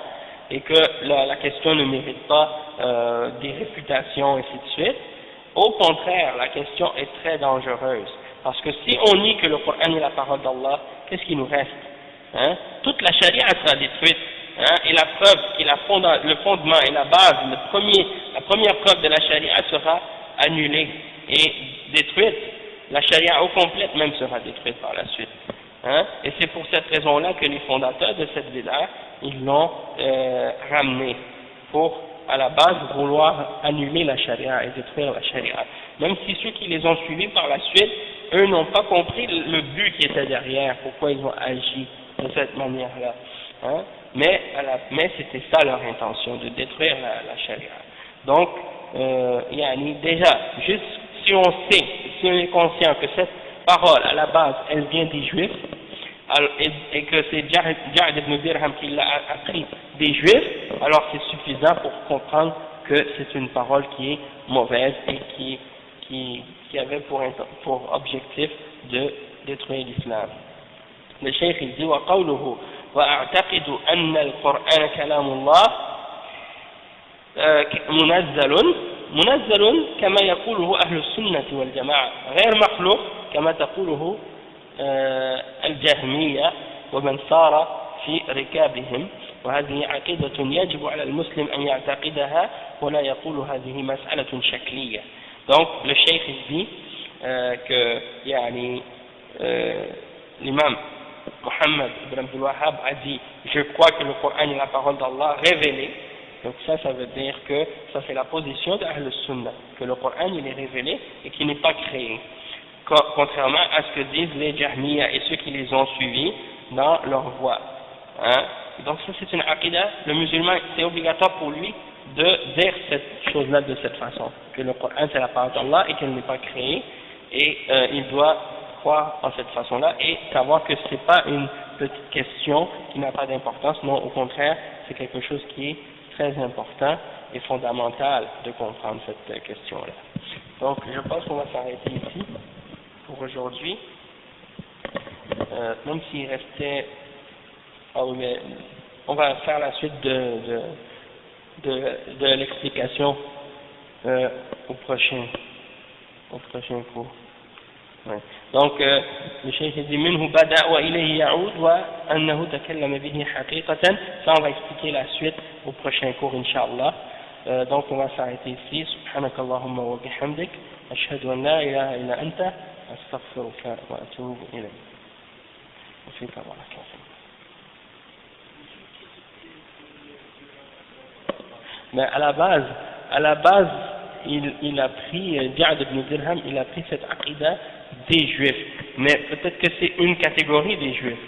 et que la question ne mérite pas des réputations, ainsi de suite. Au contraire, la question est très dangereuse, parce que si on nie que le Coran est la parole d'Allah, qu'est-ce qui nous reste? Toute la charia sera détruite, et la preuve qui est le fondement et la base, la première preuve de la charia sera annulée et détruite. La charia au complète même sera détruite par la suite. Hein? Et c'est pour cette raison-là que les fondateurs de cette bid'a, ils l'ont ramené pour, à la base, vouloir annuler la charia et détruire la charia. Même si ceux qui les ont suivis par la suite, eux n'ont pas compris le but qui était derrière, pourquoi ils ont agi de cette manière-là. Hein? Mais c'était ça leur intention, de détruire la charia. Donc, déjà, juste si on sait, si on est conscient que cette parole, à la base, elle vient des Juifs, et que c'est Ja'd ibn Dirham qui l'a appris des Juifs, alors c'est suffisant pour comprendre que c'est une parole qui est mauvaise et qui avait pour objectif de détruire l'islam. Le cheikh il dit وقوله وأعتقد أن القرآن كلام الله منزل كما يقوله أهل السنة والجماعة غير مخلوق كما تقوله الجهمية ومن سار في ركابهم وهذه عقيدة يجب على المسلم أن يعتقدها ولا يقول هذه مسألة شكلية. Donc le cheikh il dit que l'imam Muhammad ibn Abdul Wahhab a dit je crois que le Coran est la parole d'Allah révélée. Donc ça veut dire que ça c'est la position d'Ahl Sunnah, que le Coran il est révélé et qu'il n'est pas créé, contrairement à ce que disent les Jahmiya et ceux qui les ont suivis dans leur voie. Hein? Donc ça c'est une aqidah, le musulman c'est obligatoire pour lui de dire cette chose-là de cette façon, que le Coran c'est la parole d'Allah et qu'elle n'est pas créée, et il doit croire en cette façon-là et savoir que ce n'est pas une petite question qui n'a pas d'importance, non, au contraire c'est quelque chose qui est très important et fondamental de comprendre cette question-là. Donc je pense qu'on va s'arrêter ici pour aujourd'hui, même s'il restait, on va faire la suite de l'explication au prochain cours. Ouais. Donc le cheikh dit minhu bada wa ilayhi ya'ud wa annahu takallama bihi haqiqatan. Ça on va expliquer la suite au prochain cours inshallah. Donc on va s'arrêter ici. Subhanakallahumma wa bihamdik ashhadu an la ilaha illa anta astaghfiruka wa atubu ilayk. Wa fika barakallahu. Mais à la base, il a pris, Ja'd ibn Dirham, il a pris cette aqidah des Juifs. Mais peut-être que c'est une catégorie des Juifs.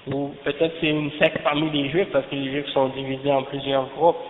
Ou peut-être c'est une secte parmi les Juifs, parce que les Juifs sont divisés en plusieurs groupes.